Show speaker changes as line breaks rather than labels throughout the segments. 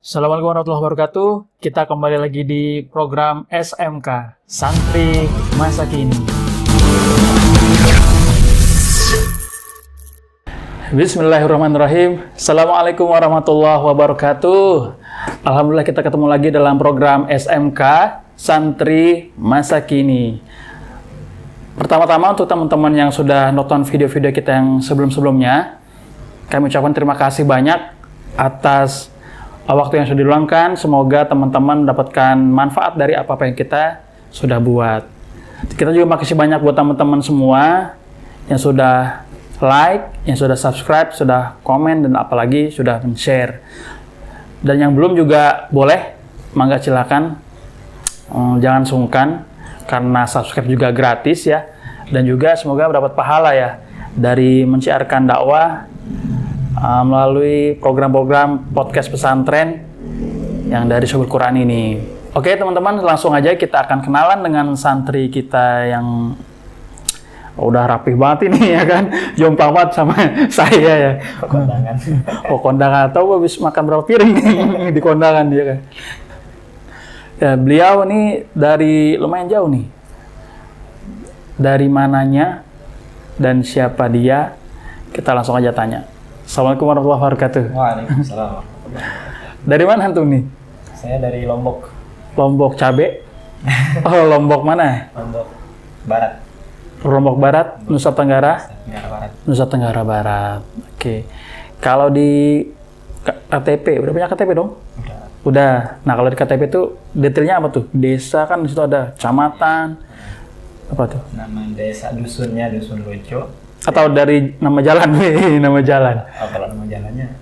Assalamualaikum warahmatullahi wabarakatuh. Kita kembali lagi di program SMK, Santri Masa Kini. Bismillahirrahmanirrahim. Assalamualaikum warahmatullahi wabarakatuh. Alhamdulillah kita ketemu lagi dalam program SMK, Santri Masa Kini. Pertama-tama untuk teman-teman yang sudah nonton video-video kita yang sebelum-sebelumnya, kami ucapkan terima kasih banyak atas waktu yang sudah diluangkan. Semoga teman-teman mendapatkan manfaat dari apa-apa yang kita sudah buat. Kita juga makasih banyak buat teman-teman semua yang sudah like, yang sudah subscribe, sudah komen, dan apalagi sudah share. Dan yang belum juga boleh, mangga silakan, jangan sungkan, karena subscribe juga gratis ya. Dan juga semoga mendapat pahala ya dari menciarkan dakwah melalui program-program podcast pesantren yang dari Subul Quran ini. Oke teman-teman, langsung aja kita akan kenalan dengan santri kita yang udah rapih banget ini ya kan, jomplang banget sama saya ya.
Kondangan.
Oh kondangan, atau habis makan berapa piring nih di kondangan dia kan. Ya, beliau nih dari lumayan jauh nih. Dari mananya dan siapa dia? Kita langsung aja tanya. Assalamualaikum warahmatullahi wabarakatuh.
Waalaikumsalam.
Dari mana antum nih?
Saya dari Lombok.
Lombok cabe? Oh, Lombok mana?
Lombok Barat.
Lombok Barat, Nusa Tenggara?
Tenggara Barat.
Nusa Tenggara Barat. Oke. Kalau di KTP, udah punya KTP dong? Udah. Nah, kalau di KTP itu detailnya apa tuh? Desa kan di situ ada, kecamatan. Apa tuh?
Nama desa dusunnya Dusun Lojo.
Atau dari nama jalan? Nama jalan.
Oh, kalau nama jalannya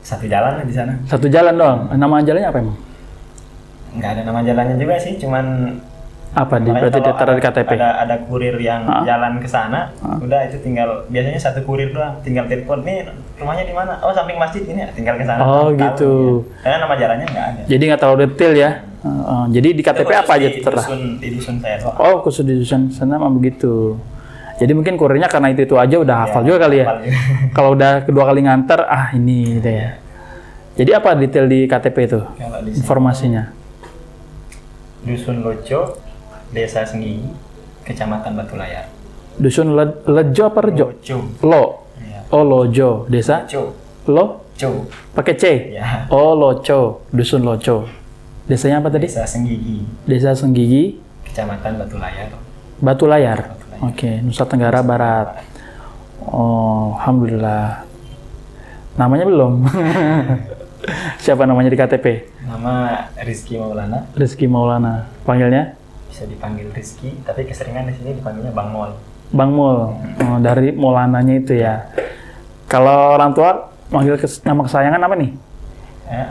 satu jalan lah di sana.
Satu jalan doang. Nama jalannya apa emang?
Nggak ada nama jalannya juga sih, cuman
Apa di
makanya
berarti
kalau
ditaruh di KTP?
Ada kurir yang jalan ke sana, udah itu tinggal biasanya satu kurir doang, tinggal telepon nih rumahnya di mana? Oh samping masjid ini, tinggal ke sana.
Oh,
Tahu
gitu.
dia. Karena nama jalannya nggak ada.
Jadi nggak terlalu detail ya. Jadi di KTP apa aja tertera?
Di dusun saya doang.
Oh, khusus di dusun sana mah begitu. Jadi mungkin kurirnya karena itu aja udah hafal juga kali ya.
hafal juga.
Kalau udah kedua kali nganter, ini deh ya. Jadi apa detail di KTP itu?
Kalau di sini,
Informasinya.
Dusun Lojo, Desa Senggigi, Kecamatan Batu Layar.
Dusun Lejo apa Rejo?
Lojo.
Lo.
Ya.
Oh, Lojo. Desa?
Lojo.
Lo?
Jo.
Pakai C?
Ya.
Oh, Loco. Dusun Loco. Desanya apa tadi?
Desa Senggigi,
Desa Senggigi,
Kecamatan Batu Layar.
Batu Layar.
Batu Layar.
Oke, Nusa Tenggara Barat. Oh, alhamdulillah. Namanya belum. Siapa namanya di KTP?
Nama Rizky Maulana.
Rizky Maulana. Panggilnya?
Bisa dipanggil Rizky, tapi keseringan di sini dipanggilnya Bang Mol.
Bang Mul. Oh, dari Maulananya itu ya. Kalau orang tua manggil nama kesayangan apa nih?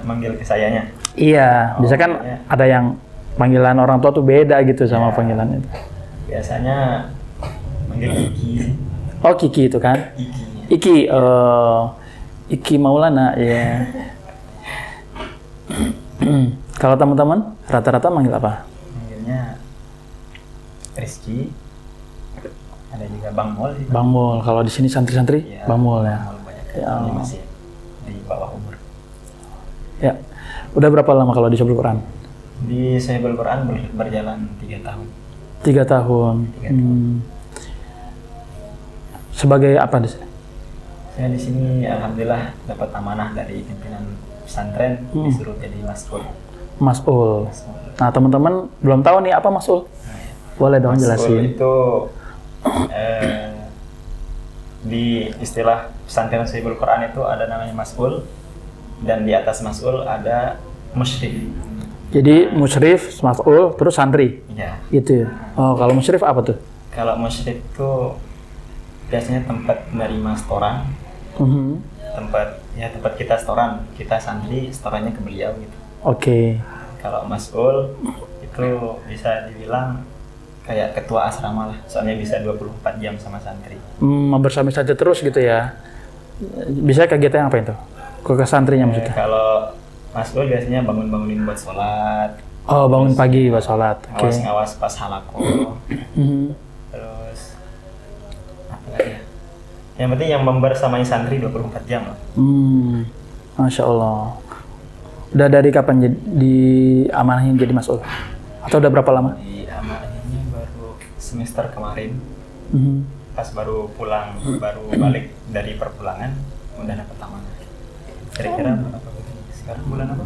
Manggil ke sayanya.
Iya, bisa kan
iya.
ada yang panggilan orang tua tuh beda gitu sama panggilan itu.
Biasanya manggil Kiki.
Oh, Kiki itu kan?
Kiki.
Iki Maulana, ya. Kalau teman-teman rata-rata manggil apa?
Manggilnya Rizky. Ada juga Bang Mol sih.
Bang Mul. Kalau di sini santri-santri,
Iya,
Bang Mul ya.
Bang Mol banyak.
Ya.
Ini masih di bawah umur.
Ya. Udah berapa lama kalau di Subul Quran?
Di Sahibul Quran berjalan 3 tahun.
3 tahun. Sebagai apa di sini?
Saya di sini alhamdulillah dapat amanah dari pimpinan pesantren disuruh jadi mas'ul.
Mas'ul. Nah, teman-teman belum tahu nih apa Mas'ul? Boleh dong
Mas'ul
jelasin.
itu di istilah pesantren Sahibul Quran itu ada namanya mas'ul, dan di atas mas'ul ada musyrif.
Jadi musyrif, Mas'ul, terus santri.
Ya.
Gitu ya. Oh, kalau musyrif apa tuh?
Kalau musyrif itu biasanya tempat menerima setoran, tempat kita setoran, kita santri setorannya ke beliau gitu.
Oke.
Kalau mas'ul itu bisa dibilang kayak ketua asrama lah, soalnya bisa 24 jam sama santri.
Bersama santri terus gitu ya. Bisa kegiatan apa itu? Ke santrinya maksudnya?
Kalau mas'ul biasanya bangun-bangunin buat sholat.
Oh, bangun pagi buat sholat. Oke.
Ngawas-ngawas pas halakoh. Terus apa lagi ya? Yang penting yang membersamai santri 24 jam lah.
Masya Allah. Udah dari kapan diamanahin jadi mas'ul? Atau udah berapa lama?
Di amanahinnya baru semester kemarin.
Mhm.
Pas baru pulang, baru balik dari perpulangan, udah dapat amanah. Kira-kira berapa bulan? Sekarang bulan apa?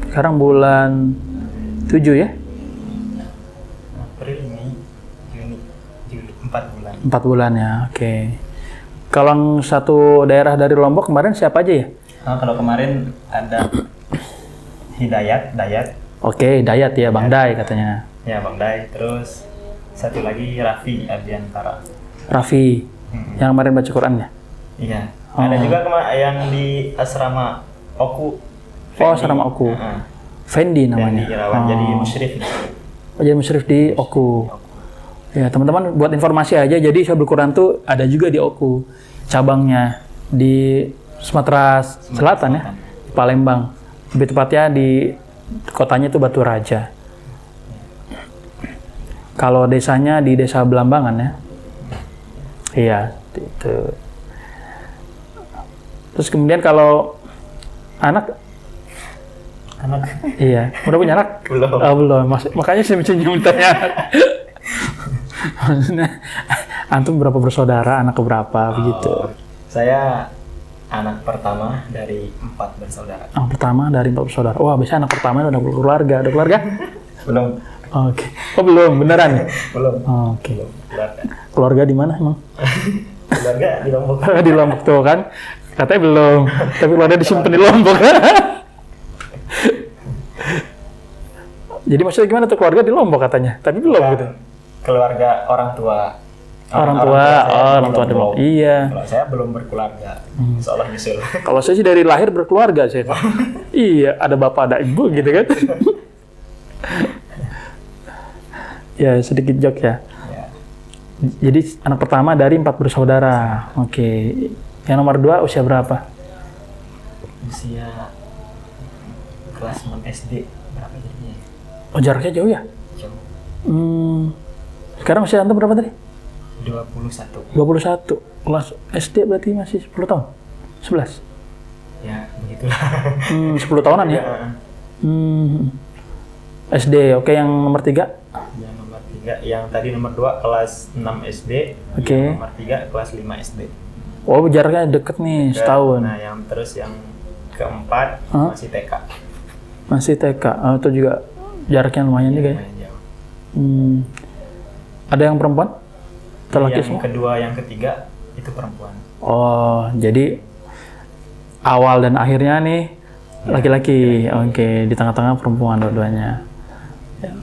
Sekarang bulan 7 ya?
April, Mei, Juni, Juli, 4 bulan.
4 bulan ya, oke. Kalau yang satu daerah dari Lombok kemarin siapa aja ya?
Kalau kemarin ada Hidayat, Dayat,
Oke, Dayat ya, Bang Day katanya.
ya Bang Day. Terus satu lagi Raffi Ardiantara.
Raffi, yang kemarin baca Qurannya?
Iya.
Oh.
Ada juga yang di asrama Oku.
Oh, asrama Oku. Fendi namanya.
Fendi Irawan, jadi musyrif.
Oh, jadi musyrif di Oku. Ya, teman-teman buat informasi aja, jadi Hifdzul Quran tuh ada juga di Oku. Cabangnya di Sumatera Selatan ya, di Palembang. Lebih tepatnya di kotanya itu Batu Raja. Kalau desanya di Desa Belambangan ya. Iya, itu. Terus kemudian kalau anak, iya, udah punya anak?
Belum.
Oh, belum. Makanya saya senyum tanya. Maksudnya, antum berapa bersaudara, anak keberapa, begitu?
Saya anak pertama dari 4 bersaudara.
Anak pertama dari 4 bersaudara. Wah, biasanya anak pertama udah berkeluarga. Ada keluarga?
Belum.
Oke. Oh, belum, beneran ya?
Belum.
Oke.
Keluarga.
Keluarga di mana emang?
Keluarga di Lombok.
Di Lombok tuh kan. Katanya belum. Tapi keluarga disimpan di Lombok. Jadi maksudnya gimana tuh keluarga di Lombok katanya? Tapi belum gitu.
Keluarga orang tua.
Orang tua di Lombok. Iya.
Kalau saya belum berkeluarga. Insya Allah nyusul.
Kalau saya sih dari lahir berkeluarga saya. Iya, ada bapak, ada ibu gitu kan. Ya, sedikit joke ya.
Ya.
Jadi anak pertama dari 4 bersaudara. Oke. Yang nomor 2 usia berapa?
Usia kelas 6 SD. Berapa jadinya?
Oh, jaraknya jauh ya?
Jauh.
Sekarang usia antum berapa tadi?
21.
21. Kelas SD berarti masih 10 tahun? 11?
Ya, begitulah.
10 tahunan ya? SD, oke. Yang nomor 3?
Yang nomor 3, yang tadi nomor 2 kelas 6 SD.
Oke.
Yang nomor 3 kelas 5 SD.
Oh, jaraknya deket nih, setahun.
Nah, yang terus yang keempat masih TK.
Masih TK. Oh, itu juga jaraknya lumayan juga ya?
Lumayan jauh.
Ada yang perempuan? Terlaki
Yang
semua?
kedua, yang ketiga itu perempuan.
Oh, jadi awal dan akhirnya nih laki-laki. Oke, di tengah-tengah perempuan dua-duanya. Ya.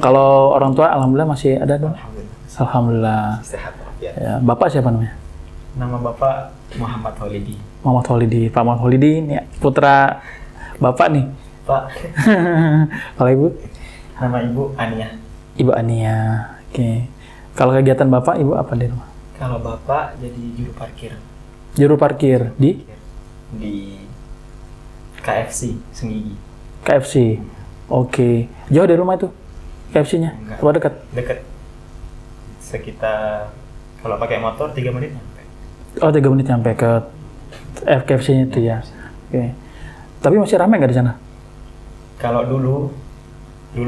Kalau orang tua, alhamdulillah masih ada dong. Alhamdulillah.
Sehat walafiat.
Ya, bapak siapa namanya?
Nama bapak Muhammad Holidi.
Muhammad Holidi. Pak Muhammad Holidi ini putra bapak nih.
Pak.
Kalau ibu?
Nama ibu Ania.
Ibu Ania. Oke. Kalau kegiatan bapak, ibu apa di rumah?
Kalau bapak jadi juru parkir
Juru parkir di
KFC Senggigi.
KFC. Oke. Jauh dari rumah itu? KFC-nya?
Enggak.
Apa dekat?
Dekat. Sekitar kalau pakai motor 3 menit nyampe.
Oh, 3 menit sampai ke KFC-nya itu ya. Oke. Tapi masih ramai nggak di sana?
Kalau dulu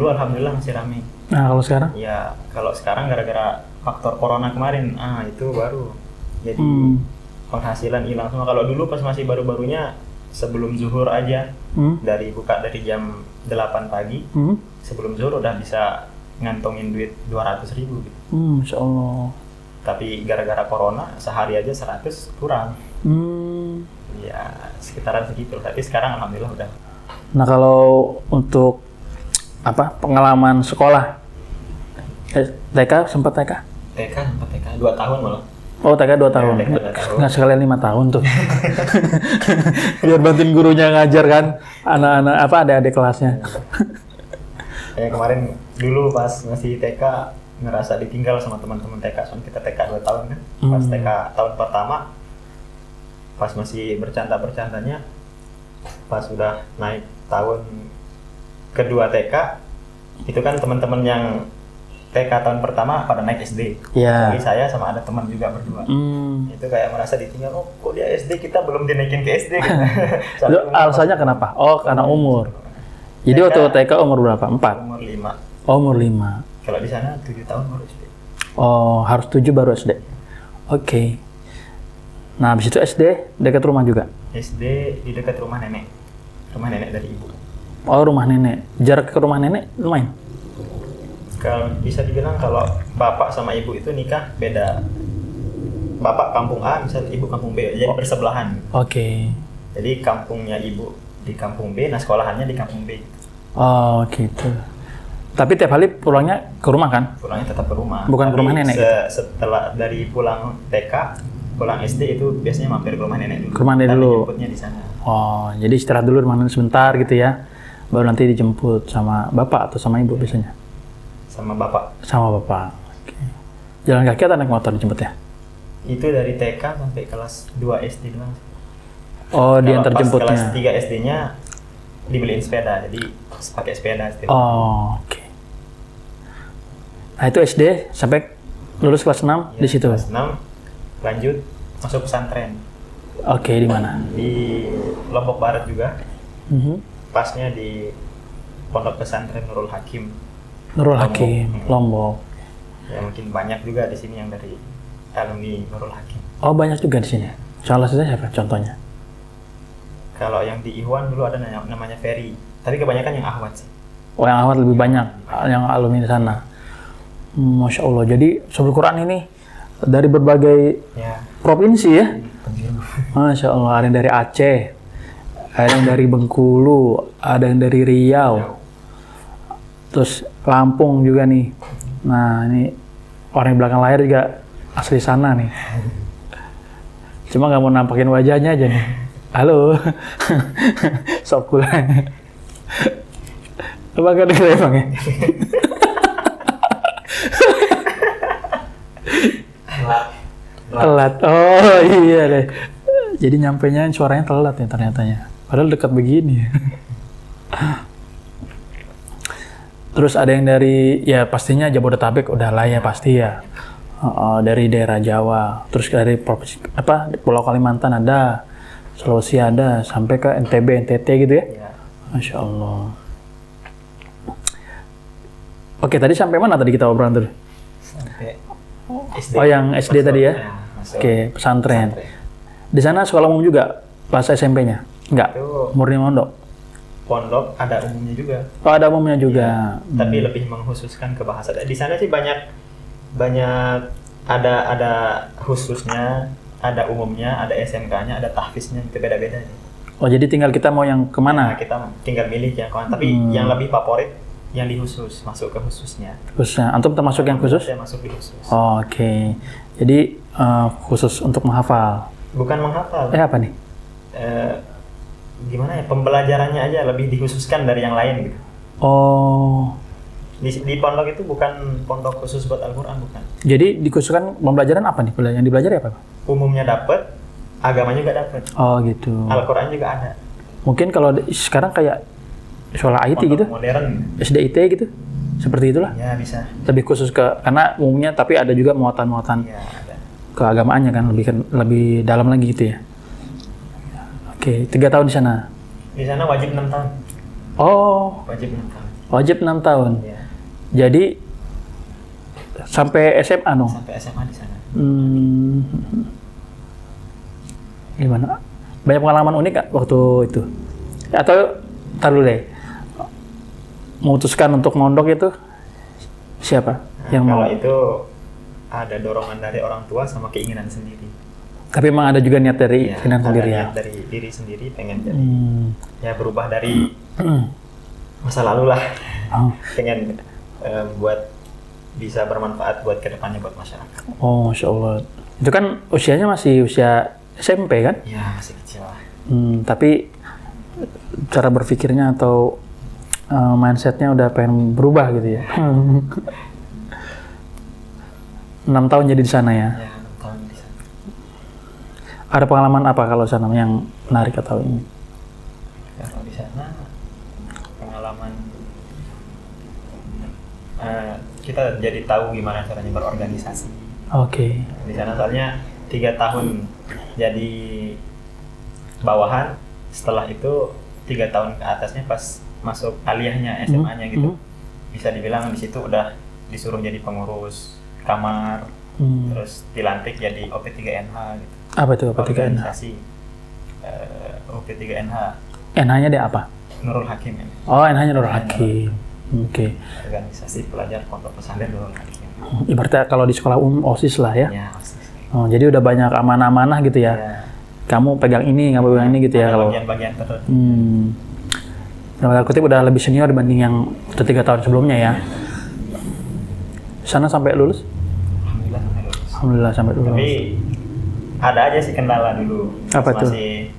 alhamdulillah masih ramai.
Nah, kalau sekarang?
Ya, kalau sekarang gara-gara faktor corona kemarin, itu baru jadi penghasilan hilang semua. Kalau dulu pas masih baru-barunya sebelum zuhur aja, buka dari jam 8 pagi, sebelum zuhur udah bisa ngantongin duit 200.000 gitu.
Insya Allah.
Tapi gara-gara corona sehari aja 100 kurang. Ya, sekitaran segitu. Tapi sekarang alhamdulillah udah.
Nah, kalau untuk pengalaman sekolah, TK sempat TK?
TK sempat TK 2 tahun malah.
Oh, TK 2 tahun.
TK 2 tahun.
Nggak sekalian 5 tahun tuh. Biar bantuin gurunya ngajar kan anak-anak adik-adik kelasnya.
Kayak kemarin dulu pas masih TK ngerasa ditinggal sama teman-teman TK, soalnya kita TK 2 tahun kan. Pas TK tahun pertama pas masih bercanda-bercandanya, pas udah naik tahun kedua TK itu kan teman-teman yang TK tahun pertama pada naik SD.
Iya.
Jadi saya sama ada teman juga berdua. Itu kayak merasa ditinggal, oh kok dia SD, kita belum dinaikin ke SD gitu.
Itu alasannya kenapa? Oh, karena umur. Jadi waktu TK umur berapa? 4?
Umur 5.
Oh, umur 5.
Kalau di sana 7 tahun baru SD.
Oh, harus 7 baru SD. Oke. Nah, habis itu SD dekat rumah juga?
SD di dekat rumah nenek. Rumah nenek dari ibu.
Oh, rumah nenek. Jarak ke rumah nenek lumayan?
Kalau bisa dibilang kalau bapak sama ibu itu nikah beda. Bapak kampung A, misalnya ibu kampung B, jadi bersebelahan.
Oke.
Jadi kampungnya ibu di kampung B, nah sekolahannya di kampung B.
Oh, gitu. Tapi tiap hari pulangnya ke rumah kan?
Pulangnya tetap ke rumah.
Bukan ke rumah nenek?
Setelah dari pulang TK, pulang SD itu biasanya mampir ke rumah nenek dulu.
Ke rumah nenek
Dan
dulu?
dijemputnya di sana.
Oh, jadi istirahat dulu rumah nenek sebentar gitu ya? Baru nanti dijemput sama bapak atau sama ibu biasanya?
Sama bapak.
Sama bapak. Oke. Jalan kaki atau naik motor dijemputnya?
Itu dari TK sampai kelas 2 SD doang.
Oh, dia antar
Pas
jemputnya.
kelas 3 SD-nya dibeliin sepeda, jadi pakai sepeda setiap hari.
Oh, oke. Nah, itu SD sampai lulus kelas 6
Ya,
di situ.
Kelas 6 lanjut masuk pesantren
Oke, di mana?
di Lombok Barat juga.
Mhm.
Pasnya di Pondok Pesantren Nurul Hakim.
Nurul
Lombok.
Hakim, Lombok.
Ya mungkin banyak juga di sini yang dari alumni Nurul Hakim.
Oh, banyak juga di sini. Salah satunya siapa contohnya?
Kalau yang di Ikhwan dulu ada namanya Ferry, tapi kebanyakan yang Ahwat sih.
Oh, yang awal lebih banyak yang alumni di sana. Masya Allah. Jadi Sobat Quran ini dari berbagai
Ya.
provinsi ya. Masya Allah. Ada yang dari Aceh, ada yang dari Bengkulu, ada yang dari Riau, terus Lampung juga nih. Nah, ini orang yang belakang layar juga asli sana nih. Cuma nggak mau nampakin wajahnya aja nih. Halo, sok pulang. Apa kan dia emang ya? Telat. Oh iya deh. Jadi nyampenya suaranya telat ya ternyatanya. Padahal dekat begini. Terus ada yang dari, ya pastinya Jabodetabek udah lah ya pasti ya. Dari daerah Jawa. Terus dari provinsi apa Pulau Kalimantan ada, Sulawesi ada, sampai ke NTB, NTT gitu ya.
Ya.
Masya Allah. Oke, tadi sampai mana tadi kita obrolan tadi?
Sampai SD.
Oh, yang SD tadi ya?
masuk
Oke, pesantren. Di sana sekolah umum juga pas SMP-nya? Enggak?
Itu
Murni mondok?
pondok ada umumnya juga.
Oh, ada umumnya juga.
Tapi lebih mengkhususkan ke bahasa. Di sana sih banyak ada khususnya, ada umumnya, ada SMK-nya, ada tahfiznya, itu beda-beda.
Oh, jadi tinggal kita mau yang
Nah,
kemana?
kita tinggal milih ya kawan. Tapi yang lebih favorit yang di khusus, masuk ke khususnya.
Khususnya. Antum termasuk yang khusus?
Saya masuk di khusus.
Oh, oke. Jadi khusus untuk menghafal.
Bukan menghafal.
Apa nih?
Gimana ya, pembelajarannya aja lebih dikhususkan dari yang lain gitu.
Oh,
Di pondok itu bukan pondok khusus buat Al-Quran, bukan.
jadi dikhususkan pembelajaran apa nih? Yang dipelajari apa?
Umumnya dapat, agama juga dapat.
Oh, gitu.
Al-Quran juga ada.
Mungkin kalau sekarang kayak sekolah IT
Pondok
gitu,
modern.
SDIT gitu, seperti itulah.
Ya bisa.
Lebih khusus karena umumnya, tapi ada juga muatan-muatan
Ya ada.
keagamaannya kan, lebih dalam lagi gitu ya. Oke, 3 tahun di sana.
Di sana wajib 6 tahun.
Oh,
Wajib 6 tahun.
wajib 6 tahun.
Ya.
Jadi sampai SMA dong.
Sampai SMA di sana.
Gimana? Banyak pengalaman unik nggak waktu itu? Atau tar dulu deh. Memutuskan untuk mondok itu siapa yang mau?
Kalau itu ada dorongan dari orang tua sama keinginan sendiri.
Tapi emang ada juga niat dari
Ya,
keinginan
ada
sendiri ya.
niat dari diri sendiri pengen jadi. Ya berubah dari
Hmm.
masa lalu lah.
Oh.
Pengen buat bisa bermanfaat buat kedepannya buat masyarakat.
Oh, Masya Allah. Itu kan usianya masih usia SMP kan?
Ya masih kecil lah.
Tapi cara berpikirnya atau mindsetnya udah pengen berubah gitu ya. 6 tahun jadi di sana ya.
Ya 6 tahun di sana.
Ada pengalaman apa kalau di sana yang menarik atau ini?
Kalau di sana pengalaman kita jadi tahu gimana caranya berorganisasi.
Oke.
Di sana soalnya 3 tahun jadi bawahan, setelah itu 3 tahun ke atasnya pas masuk aliyahnya SMA-nya gitu. Bisa dibilang di situ udah disuruh jadi pengurus kamar, terus dilantik jadi OP3NH gitu.
Apa itu OP3NH?
Organisasi OP3NH.
NH-nya dia apa?
Nurul Hakim ini.
Oh, NH-nya Nurul Hakim. Oke.
Organisasi pelajar pondok pesantren Nurul Hakim.
Ibaratnya kalau di sekolah umum OSIS lah ya.
Ya, OSIS.
Oh, jadi udah banyak amanah-amanah gitu ya.
Ya.
Kamu pegang ini, kamu pegang ini gitu ya kalau.
Bagian-bagian tertentu.
Dalam tanda kutip udah lebih senior dibanding yang 3 tahun sebelumnya ya. Sana sampai lulus?
Alhamdulillah sampai lulus.
Alhamdulillah sampai lulus.
Tapi ada aja sih kendala dulu.
Apa tuh?
Masih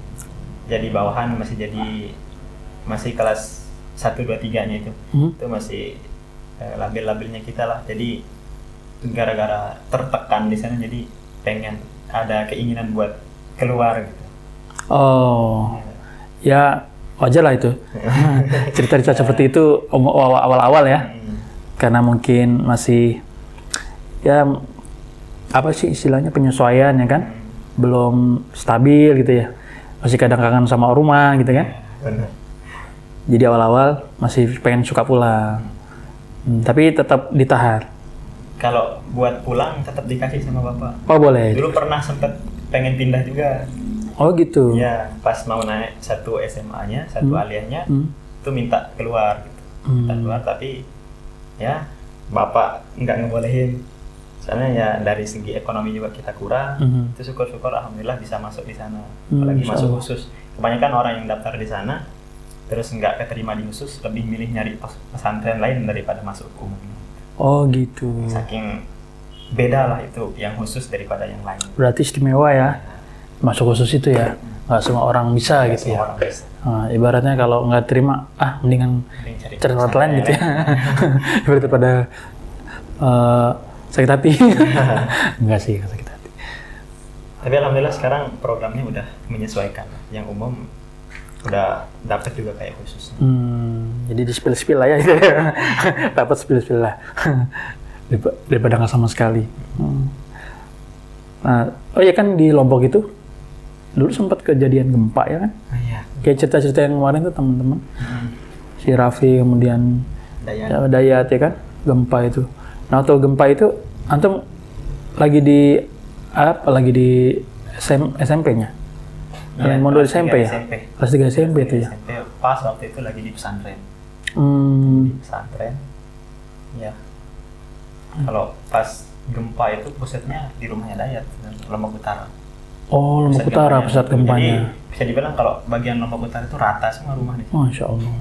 jadi bawahan, masih kelas 1, 2, 3-nya itu. Itu masih label-labelnya kita lah. Jadi gara-gara tertekan di sana jadi pengen ada keinginan buat keluar gitu.
Oh. Ya wajar lah itu. Cerita-cerita seperti itu awal-awal ya. Karena mungkin masih ya apa sih istilahnya penyesuaian ya kan? Belum stabil gitu ya. Masih kadang kangen sama rumah gitu kan?
Benar.
Jadi awal-awal masih pengen suka pulang. Tapi tetap ditahan.
Kalau buat pulang tetap dikasih sama bapak.
Oh boleh.
Dulu pernah sempet pengen pindah juga.
Oh gitu.
Ya, pas mau naik satu SMA-nya, satu aliyahnya, itu minta keluar gitu. Minta keluar tapi ya bapak nggak ngebolehin. Soalnya ya dari segi ekonomi juga kita kurang. Itu syukur-syukur alhamdulillah bisa masuk di sana. Apalagi masuk khusus. Kebanyakan orang yang daftar di sana terus nggak keterima di khusus, lebih milih nyari pesantren lain daripada masuk umum.
Oh gitu.
Saking beda lah itu yang khusus daripada yang lain.
Berarti istimewa ya. Masuk khusus itu ya. Nggak semua orang bisa
Nggak
gitu
semua
ya.
orang bisa.
Ibaratnya kalau nggak terima, mendingan cari tempat lain gitu ya. Ibaratnya pada sakit hati. Enggak sih, nggak sakit hati.
Tapi alhamdulillah sekarang programnya udah menyesuaikan. Yang umum udah dapat juga kayak khusus.
Jadi di spill lah ya. Dapat spill lah. Daripada nggak sama sekali. Nah, oh ya kan di Lombok itu dulu sempat kejadian gempa ya kan?
Iya.
Kayak cerita-cerita yang kemarin tuh teman-teman. Si Raffi kemudian Dayat ya kan? Gempa itu. Nah, waktu gempa itu antum lagi di apa? Lagi di SMP-nya?
Ya,
Mondok SMP ya?
SMP.
Kelas 3 SMP itu ya?
SMP pas waktu itu lagi di pesantren. Di pesantren. Ya. Kalau pas gempa itu pusatnya di rumahnya Dayat, Lombok Utara.
Oh, Lombok Utara pusat gempanya.
Jadi bisa dibilang kalau bagian Lombok Utara itu rata semua rumah nih.
Masya Allah.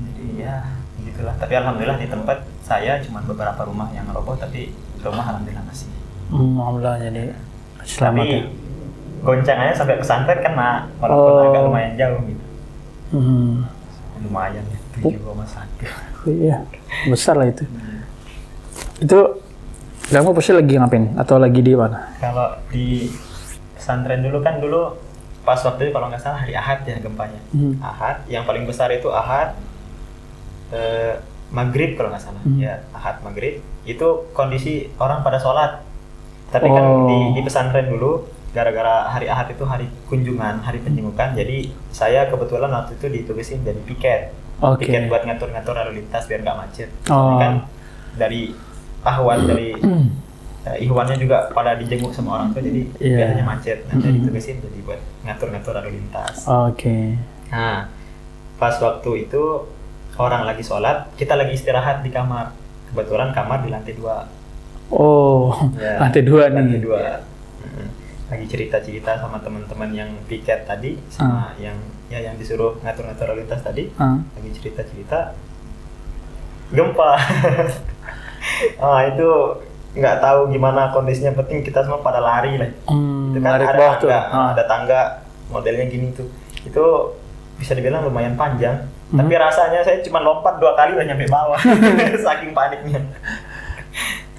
Jadi ya gitulah. Tapi alhamdulillah di tempat saya cuma beberapa rumah yang roboh, tapi rumah alhamdulillah masih.
Alhamdulillah jadi selamat
tapi,
ya.
Goncangannya sampai pesantren kena, walaupun agak lumayan jauh gitu. Lumayan ya, 7,1.
Iya, besar lah itu. Itu kamu pasti lagi ngapain? Atau lagi di mana?
Kalau di pesantren dulu pas waktu itu kalau nggak salah hari Ahad ya gempanya. Ahad, yang paling besar itu Ahad Maghrib kalau nggak salah. Ya, Ahad Maghrib. Itu kondisi orang pada sholat. Tapi kan di pesantren dulu gara-gara hari Ahad itu hari kunjungan, hari penjengukan, jadi saya kebetulan waktu itu ditugasin jadi piket. Piket buat ngatur-ngatur lalu lintas biar nggak macet. Kan dari ahwat dari ihwannya juga pada dijenguk sama orang tuh, jadi biasanya macet. Nah, jadi ditugasin jadi buat ngatur-ngatur lalu lintas. Nah, pas waktu itu orang lagi sholat, kita lagi istirahat di kamar. Kebetulan kamar di lantai 2. Ya, lantai 2 nih. Lantai 2. Lagi cerita-cerita sama teman-teman yang piket tadi, sama yang disuruh ngatur-ngatur lalu lintas tadi, lagi cerita-cerita gempa. Itu nggak tahu gimana kondisinya, penting kita semua pada lari lah. Itu kan ada tangga modelnya gini tuh. Itu bisa dibilang lumayan panjang, tapi rasanya saya cuma lompat 2 kali udah nyampe bawah. Saking paniknya.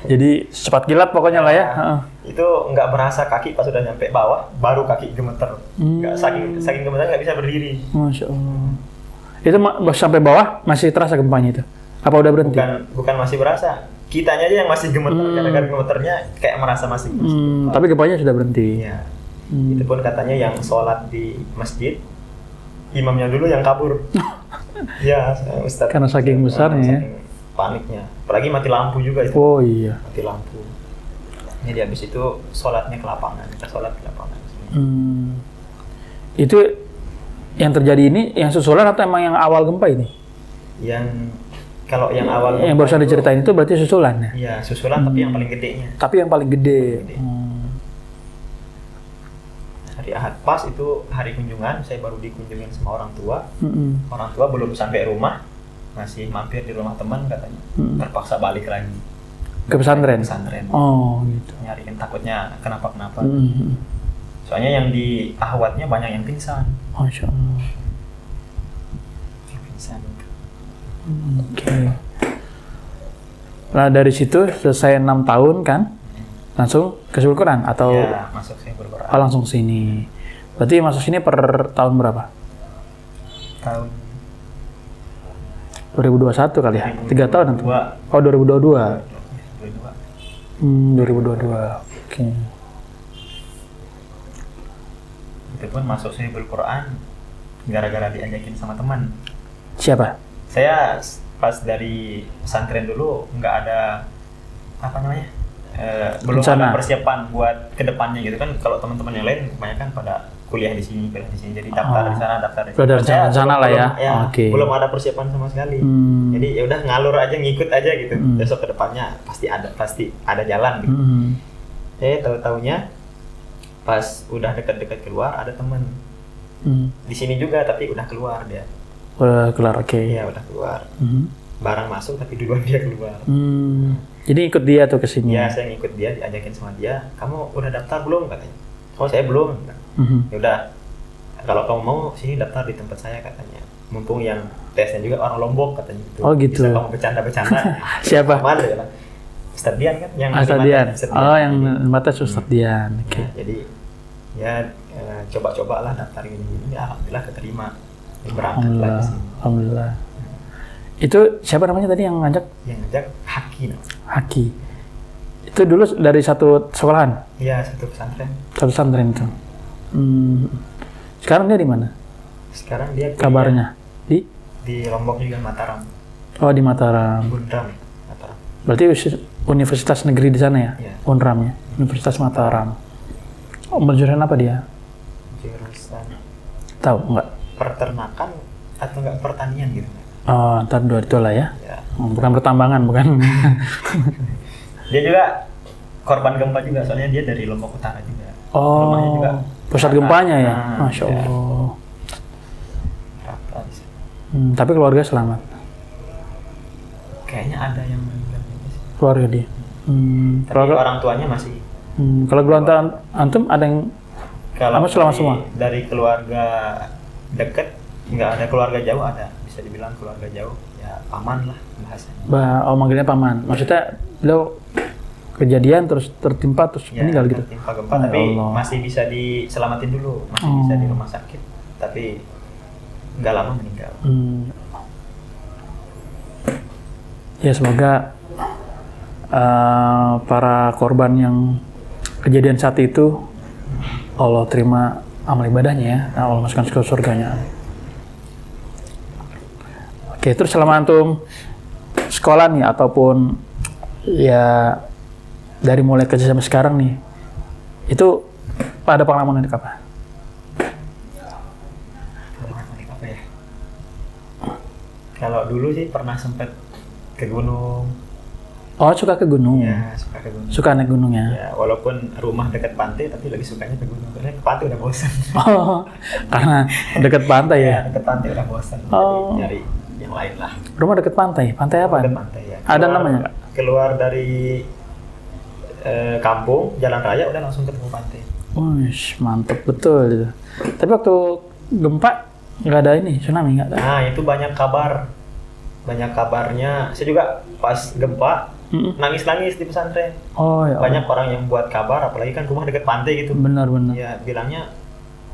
Jadi cepat kilat pokoknya lah ya.
Itu nggak berasa kaki pas udah nyampe bawah, baru kaki gemeter. Nggak saking gemeter nggak bisa berdiri.
Masya Allah. Itu sampai bawah masih terasa gempanya itu? Apa udah berhenti?
Bukan masih berasa. kitanya aja yang masih gemeter, gara-gara gemeternya kayak merasa masih
Tapi gempanya sudah berhenti.
ya. Itu pun katanya yang sholat di masjid, imamnya dulu yang kabur. Ya, Ustadz.
Karena saking besarnya ya.
Saking paniknya. Apalagi mati lampu juga itu.
Oh iya.
Mati lampu. Jadi habis itu sholatnya ke lapangan. Kita sholat di lapangan.
Itu yang terjadi ini yang susulan atau emang yang awal gempa ini?
Kalau yang awal
yang barusan diceritain itu berarti susulan ya?
Iya, susulan tapi yang paling gedenya.
Tapi yang paling gede.
Hari Ahad pas itu hari kunjungan, saya baru dikunjungin sama orang tua. Orang tua belum sampai rumah, masih mampir di rumah teman katanya. Terpaksa balik lagi
ke pesantren. Oh, gitu.
Nyariin takutnya kenapa-kenapa. Soalnya yang di ahwatnya banyak yang pingsan.
Masya Allah.
Pingsan.
Oke. Nah dari situ selesai 6 tahun kan, langsung ke Hifdzul Quran atau?
Ya, masuk Hifdzul Quran.
Oh, langsung sini. Berarti masuk sini per tahun berapa?
Tahun
2021 kali ya? 3 tahun nanti? Oh 2022. 2022. Oke.
Itu pun masuk Hifdzul Quran gara-gara diajakin sama teman.
Siapa?
Saya pas dari pesantren dulu nggak ada apa namanya, belum ada persiapan buat kedepannya gitu kan. Kalau teman-teman yang lain kebanyakan pada kuliah di sini, jadi daftar di sana, daftar di sini.
Dari sana lah ya.
Okay. Belum ada persiapan sama sekali. Jadi ya udah ngalur aja, ngikut aja gitu. Besok kedepannya pasti ada jalan gitu. Tahu-taunya pas udah dekat-dekat keluar ada teman di sini juga tapi udah keluar dia.
Udah keluar, oke.
Iya udah keluar. Barang masuk tapi duluan dia keluar.
Jadi ikut dia tuh ke sini.
Iya, saya ngikut dia, diajakin sama dia. Kamu udah daftar belum katanya? Oh saya belum. Ya udah. Kalau kamu mau sini daftar di tempat saya katanya. Mumpung yang tesnya juga orang Lombok katanya gitu.
Oh gitu.
Bisa kamu bercanda-bercanda.
Siapa?
Mana ya? Ustadz Dian kan yang
Ustadz Dian. Oh yang batas Ustadz Dian. Oke.
Nah, jadi ya coba-cobalah daftar ini. Ya, alhamdulillah keterima. Berangkat lagi sini.
Alhamdulillah. Itu siapa namanya tadi yang ngajak?
Yang ngajak Haki namanya.
Haki. Itu dulu dari satu sekolahan?
Iya, satu pesantren.
Satu pesantren itu. Sekarang dia di mana?
Sekarang dia
kabarnya di
Lombok juga, Mataram.
Oh, di Mataram.
Unram, Mataram.
Berarti universitas negeri di sana ya?
Iya.
Unram ya. Universitas Mataram. Oh, jurusan apa dia?
Jurusan
tahu nggak?
Peternakan atau nggak pertanian gitu.
Oh, ntar dua itu lah ya. Bukan pertambangan, bukan.
Dia juga korban gempa juga, soalnya dia dari Lombok Utara juga.
Oh,
rumahnya juga
pusat gempanya ya? Masya
ya.
Allah. Tapi keluarga selamat?
Kayaknya ada yang meninggal.
Keluarga dia?
Tapi keluarga, orang tuanya masih.
Kalau keluarga antum ada yang
kalau
selamat semua?
Dari keluarga dekat, nggak ada. Keluarga jauh ada. Bisa dibilang keluarga jauh, ya paman lah bahasanya.
Oh, manggilnya paman. Maksudnya beliau kejadian terus tertimpa terus
ya,
meninggal gitu?
Tertimpa gempa, tapi Allah. Masih bisa diselamatin dulu, masih bisa di rumah sakit, tapi nggak lama meninggal.
Ya semoga para korban yang kejadian saat itu Allah terima amal ibadahnya ya, Allah masukkan ke surganya. Oke, terus selama antum sekolah nih ataupun ya dari mulai kerja sampai sekarang nih, itu ada pengalaman unik apa?
Pengalaman unik apa ya? Kalau dulu sih pernah sempat ke gunung.
Oh, suka ke gunung?
Ya, suka ke gunung.
Suka naik gunung ya?
Ya, walaupun rumah dekat pantai, tapi lebih sukanya ke gunung. Karena ke pantai udah bosan.
Oh, karena dekat pantai ya?
Dekat pantai udah bosan.
Oh.
Jadi nyari yang lain lah.
Rumah dekat pantai? Pantai apa?
Dekat pantai ya.
Ada namanya nggak?
Keluar dari kampung, jalan raya udah langsung ketemu pantai.
Wush, mantep betul itu. Tapi waktu gempa nggak ada ini, tsunami nggak ada?
Nah, itu banyak kabarnya. Saya juga pas gempa nangis-nangis di pesantren.
Oh ya.
Banyak orang yang buat kabar, apalagi kan rumah dekat pantai gitu.
Benar-benar.
Ya bilangnya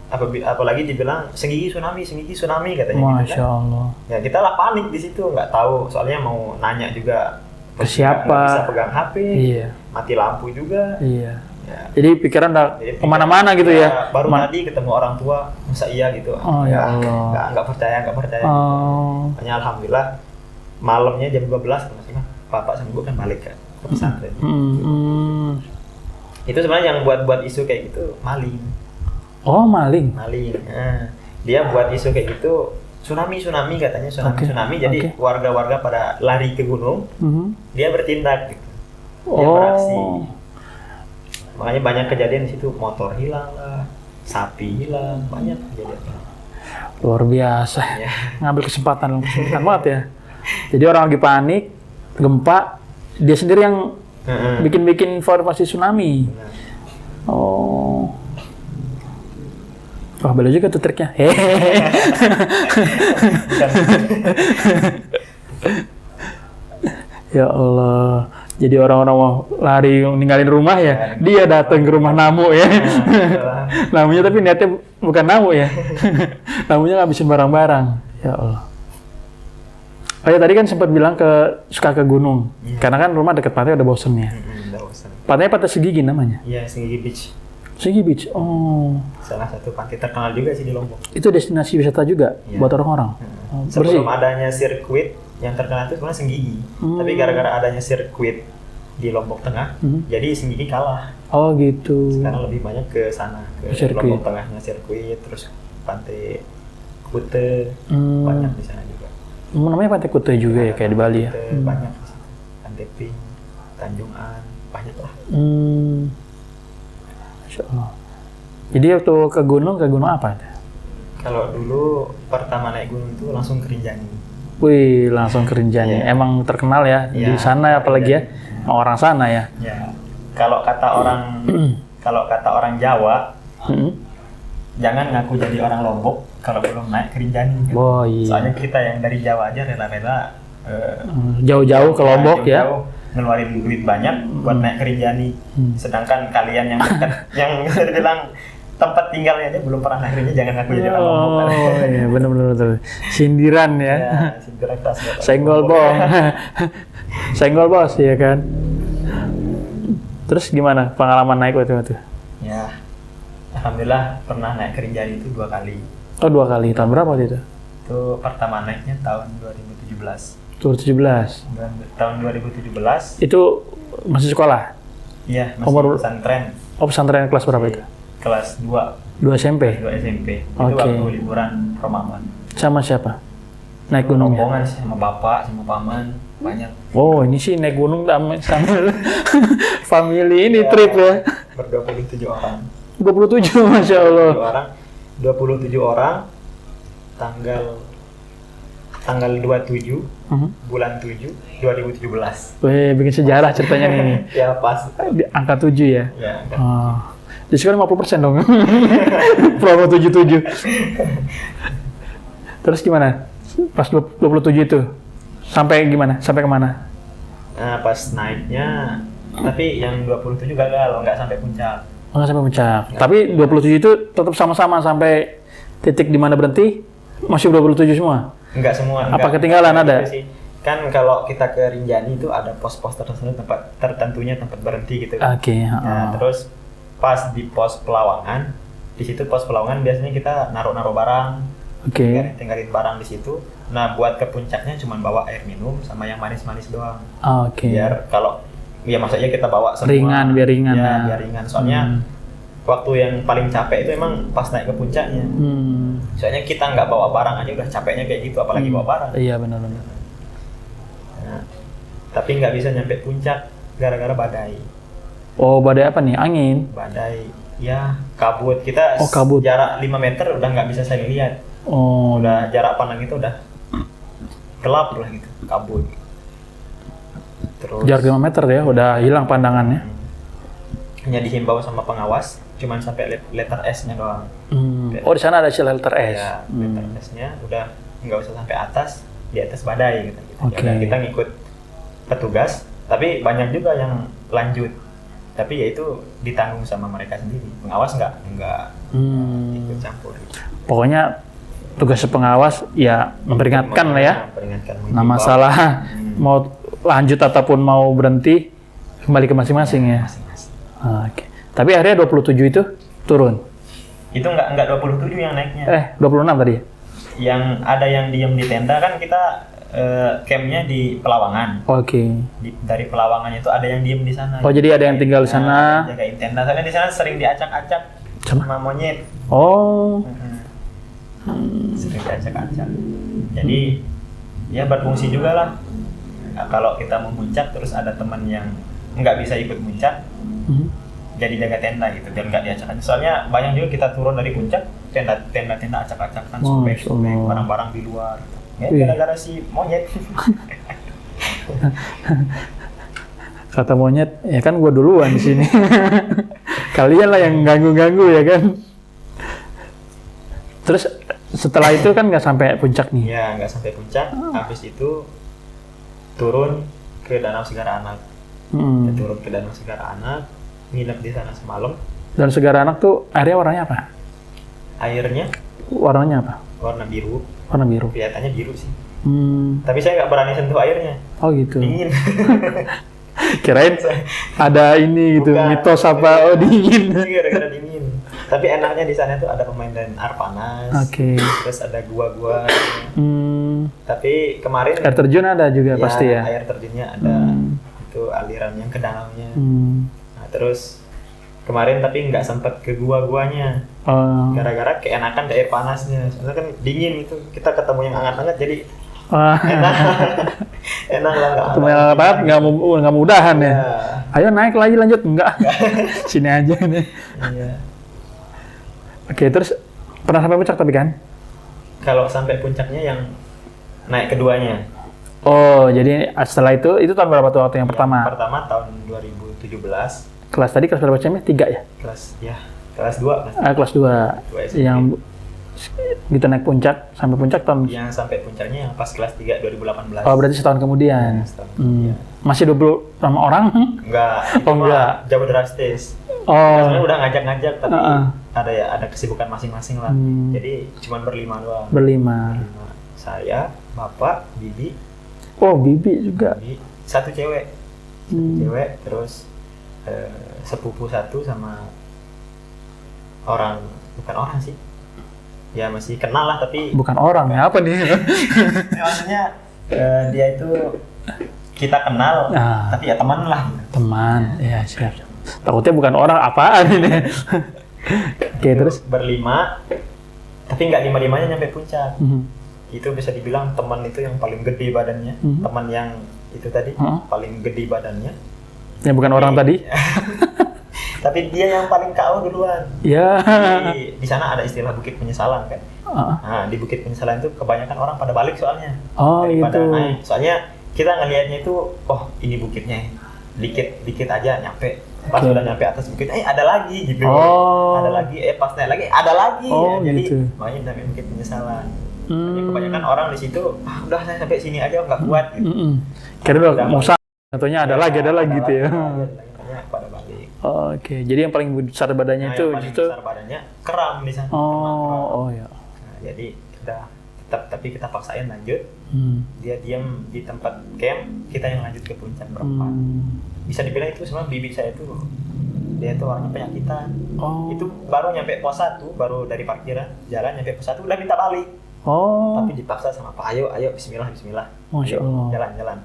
apalagi dibilang Senggigi tsunami katanya.
Masya
gitu, kan?
Allah.
Ya kita lah panik di situ, nggak tahu. Soalnya mau nanya juga
ke siapa,
nggak bisa pegang HP,
iya,
mati lampu juga.
iya.
Ya.
Jadi pikiran udah
Jadi
kemana-mana gitu ya.
Baru tadi ketemu orang tua, masa iya gitu.
Oh ya Allah.
Nggak percaya.
Oh.
Makanya alhamdulillah malamnya jam 12 kalau nggak salah, Bapak sama Ibu kan balik ke pesantren. Itu sebenarnya yang buat isu kayak gitu maling.
Oh, maling.
Nah, dia buat isu kayak gitu tsunami katanya tsunami. Jadi warga-warga pada lari ke gunung, dia bertindak gitu. Dia beraksi. Makanya banyak kejadian di situ, motor hilang lah, sapi hilang, banyak kejadian.
Luar biasa.
Ya.
Ngambil kesempatan banget ya. Jadi orang lagi panik, gempa, dia sendiri yang bikin informasi tsunami.
Nah.
Oh. Wah, boleh juga tuh triknya. Ya Allah. Jadi orang-orang mau lari ninggalin rumah ya, dia datang ke rumah namu ya. Namunya tapi niatnya bukan namu ya. Namunya ngabisin barang-barang. Ya Allah. Oh ya, tadi kan sempat bilang suka ke gunung. Karena kan rumah dekat pantai udah bosen ya.
Udah bosen.
Pantainya Pantai Segigi namanya?
Iya, Segigi Beach.
Segigi Beach. Oh.
Salah satu pantai terkenal juga sih di Lombok.
Itu destinasi wisata juga buat orang-orang.
Sebelum adanya sirkuit yang terkenal itu sebenarnya Senggigi. Tapi gara-gara adanya sirkuit di Lombok Tengah, jadi Senggigi kalah.
Oh gitu.
Sekarang lebih banyak ke sana, ke Lombok Tengahnya sirkuit, terus Pantai Kute, banyak di sana juga.
Namanya Pantai Kute juga ya, kayak di Bali ya?
Banyak di situ. Pantai Pink, Tanjungan, banyak lah.
Masya Allah. Jadi waktu ke gunung apa?
Kalau dulu pertama naik gunung itu langsung ke Rinjani.
Wih, langsung ke Rinjani. Emang terkenal ya di sana apalagi ya, orang sana ya.
Ya, kalau kata orang Jawa, jangan ngaku jadi orang Lombok kalau belum naik ke Rinjani. Gitu.
Oh iya.
Soalnya kita yang dari Jawa aja rela-rela
jauh-jauh ke Lombok ya.
Ngeluarin duit banyak buat naik ke Rinjani. Sedangkan kalian yang dekat, yang bisa dibilang tempat tinggalnya aja belum pernah naik ke Rinjani, jangan ngaku jadi orang Lombok.
Oh iya, benar. Sindiran ya.
Sindiran keras.
Senggol bong. Senggol bos ya kan. Terus gimana pengalaman naik waktu itu?
Ya, alhamdulillah pernah naik ke Rinjani itu 2 kali.
Oh 2 kali, tahun berapa waktu itu?
Itu pertama naiknya tahun 2017.
2017.
Tahun 2017.
Itu masih sekolah?
Iya, masih pesantren.
Oh pesantren kelas berapa itu?
Kelas 2.
2 SMP?
2 SMP. Itu waktu liburan Ramadan.
Sama siapa? Naik gunungnya?
Rombongan sih, sama bapak, sama paman, banyak.
Oh ini sih naik gunung sama family ini trip ya?
Ber-27 orang.
27, Masya Allah.
27 orang, tanggal 27 bulan 7 2017.
Wih, bikin sejarah ceritanya nih.
Ya pas.
Angka 7 ya?
Ya.
Jadi sekarang 50% dong. Promo 77. Terus gimana? Pas 27 itu? Sampai gimana? Sampai kemana?
Nah, pas naiknya, tapi yang 27 gagal, nggak sampai puncak.
Oh, nggak sampai puncak. Tapi 27 itu tetap sama-sama sampai titik di mana berhenti? Masih 27 semua?
Enggak semua.
Apa ketinggalan ada?
Gitu sih. Kan kalau kita ke Rinjani itu ada pos-pos tertentunya tempat berhenti gitu.
Oke.
Nah, terus pas di pos Pelawangan, di situ pos Pelawangan biasanya kita naruh barang.
Oke.
Tinggalin barang di situ. Nah, buat ke puncaknya cuma bawa air minum sama yang manis-manis doang.
Oke.
Biar kalau ya maksudnya kita bawa semua.
Biar ringan.
Ya, biar ringan. Soalnya waktu yang paling capek itu emang pas naik ke puncaknya. Soalnya kita nggak bawa barang aja udah capeknya kayak gitu, apalagi bawa barang.
Iya benar.
Nah, tapi nggak bisa nyampe puncak gara-gara badai.
Oh, badai apa nih? Angin?
Badai, ya kabut. Kita
kabut.
Jarak 5 meter udah nggak bisa saya lihat.
Oh.
Udah jarak pandang itu udah gelap lah gitu, kabut. Terus
jarak 5 meter ya, udah hilang pandangannya.
Hanya dihimbau sama pengawas, cuman sampai letter S-nya doang.
Oh, di sana ada letter S.
Ya, letter S-nya udah nggak usah sampai atas, di atas badai gitu.
Okay.
Dan kita ngikut petugas, tapi banyak juga yang lanjut. Tapi ya itu ditanggung sama mereka sendiri. Pengawas nggak ikut campur.
Pokoknya tugas pengawas ya memperingatkan lah ya.
Memperingatkan.
Nah, masalah mau lanjut ataupun mau berhenti kembali ke masing-masing ya.
Masing-masing.
Oke. Tapi akhirnya 27 itu turun.
Itu enggak 27 yang naiknya.
26 tadi ya?
Yang ada yang diem di tenda kan kita campnya di Pelawangan.
Oke.
Dari Pelawangan itu ada yang diem di sana.
Oh, jadi ada yang tinggal di sana.
Jagain tenda. Soalnya di sana sering diacak-acak sama monyet.
Oh.
Sering diacak-acak. Jadi ya berfungsi juga lah. Nah, kalau kita mau muncak terus ada teman yang nggak bisa ikut muncak, jadi jaga tenda gitu biar nggak diacak-acak. Soalnya banyak juga kita turun dari puncak tenda acak-acakan, sobek barang-barang di luar. Ya gara-gara si monyet.
Kata monyet, ya kan gua duluan di sini. Kalian lah yang ganggu-ganggu ya kan. Terus setelah itu kan nggak sampai puncak nih?
Ya nggak sampai puncak. Habis itu turun ke Danau Segara Anak. Ya, turun ke Danau Segara Anak, nginep di sana semalam.
Dan Segara Anak tuh airnya warnanya apa?
Airnya
Warnanya apa?
warna biru.
Warna biru.
Kelihatannya biru sih.
Tapi
saya nggak berani sentuh airnya.
Oh gitu.
Dingin.
Kirain ada ini gitu,
Bukan.
mitos apa? Oh dingin.
Gara-gara dingin. Tapi enaknya di sana tuh ada permainan air panas.
Oke.
Terus ada gua-gua. Tapi kemarin
Air terjun ada juga pasti ya?
Air terjunnya ada. Itu aliran yang ke danaunya. Nah, terus kemarin tapi nggak sempet ke gua-guanya. Gara-gara keenakan air panasnya. Soalnya kan dingin itu. Kita ketemu yang hangat-hangat jadi enak lah.
Nggak mudahan ya. Ayo naik lagi lanjut enggak? Sini aja nih.
Iya.
Oke, terus pernah sampai puncak tapi kan?
Kalau sampai puncaknya yang naik keduanya.
Oh, jadi setelah itu tahun berapa tuh waktu yang pertama?
Pertama tahun 2017.
Kelas tadi kelas berapa cm? 3 ya?
Kelas 2.
Kelas 2. Yang kita naik puncak, sampai puncak tahun...
Yang sampai puncaknya yang pas kelas 3 2018.
Oh, berarti setahun kemudian.
Setahun kemudian.
Masih 20 sama orang?
Enggak.
Oh, enggak.
Jauh drastis. Sebenarnya udah ngajak-ngajak tapi ada kesibukan masing-masing lah. Jadi cuma berlima doang.
Berlima.
Saya, bapak, bibi.
Oh, bibi juga.
Bibi. Satu cewek. Cewek terus sepupu satu sama bukan orang sih. Ya masih kenal lah tapi
bukan orang ya, apa nih?
Ya, maksudnya dia itu kita kenal tapi ya teman lah.
Teman, ya siap. Takutnya bukan orang apaan ini. Oke, terus
berlima tapi nggak lima-limanya nyampe puncak. Itu bisa dibilang teman itu yang paling gede badannya. Teman yang itu tadi paling gede badannya.
Yang bukan orang tadi?
Tapi dia yang paling KO duluan.
Ya.
Di sana ada istilah Bukit Penyesalan kan. Nah, di Bukit Penyesalan itu kebanyakan orang pada balik soalnya.
Oh,
daripada
gitu.
naik. Soalnya kita ngelihatnya itu, oh ini bukitnya dikit aja nyampe. Pas udah nyampe atas bukit, ada lagi gitu. Ada lagi, pas naik lagi, ada lagi.
Oh,
ya, jadi
gitu.
makanya namanya Bukit Penyesalan. Jadi kebanyakan orang di situ, udah saya sampai sini aja nggak kuat. Gitu.
Kira udah mau katanya ada lagi gitu ya.
Pada balik.
Oke, jadi yang paling besar badannya itu
yang paling besar badannya keram di sana.
Oh ya.
Nah, jadi tapi kita paksain lanjut. Dia diam di tempat camp, kita yang lanjut ke puncak berempat. Bisa dibilang itu sebenarnya bibi saya itu dia tuh orangnya penyakitan. Itu baru nyampe pos 1, baru dari parkiran jalan nyampe pos 1 udah minta balik. Tapi dipaksa sama Pak, ayo bismillah.
Masya Allah.
Jalan.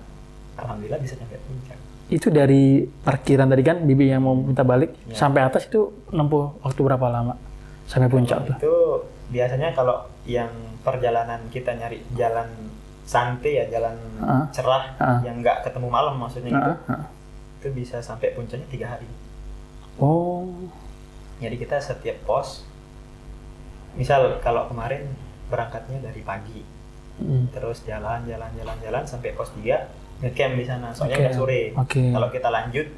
Alhamdulillah bisa nyampe puncak.
Itu dari parkiran tadi kan bibi yang mau minta balik sampai atas itu nempuh waktu berapa lama sampai puncak tuh?
Itu biasanya kalau yang perjalanan kita nyari jalan santai ya, jalan cerah yang nggak ketemu malam maksudnya gitu. Itu bisa sampai puncaknya 3 hari. Jadi kita setiap pos, misal kalau kemarin berangkatnya dari pagi, terus jalan sampai pos 3 ngecamp di sana, soalnya udah sore. Kalau kita lanjut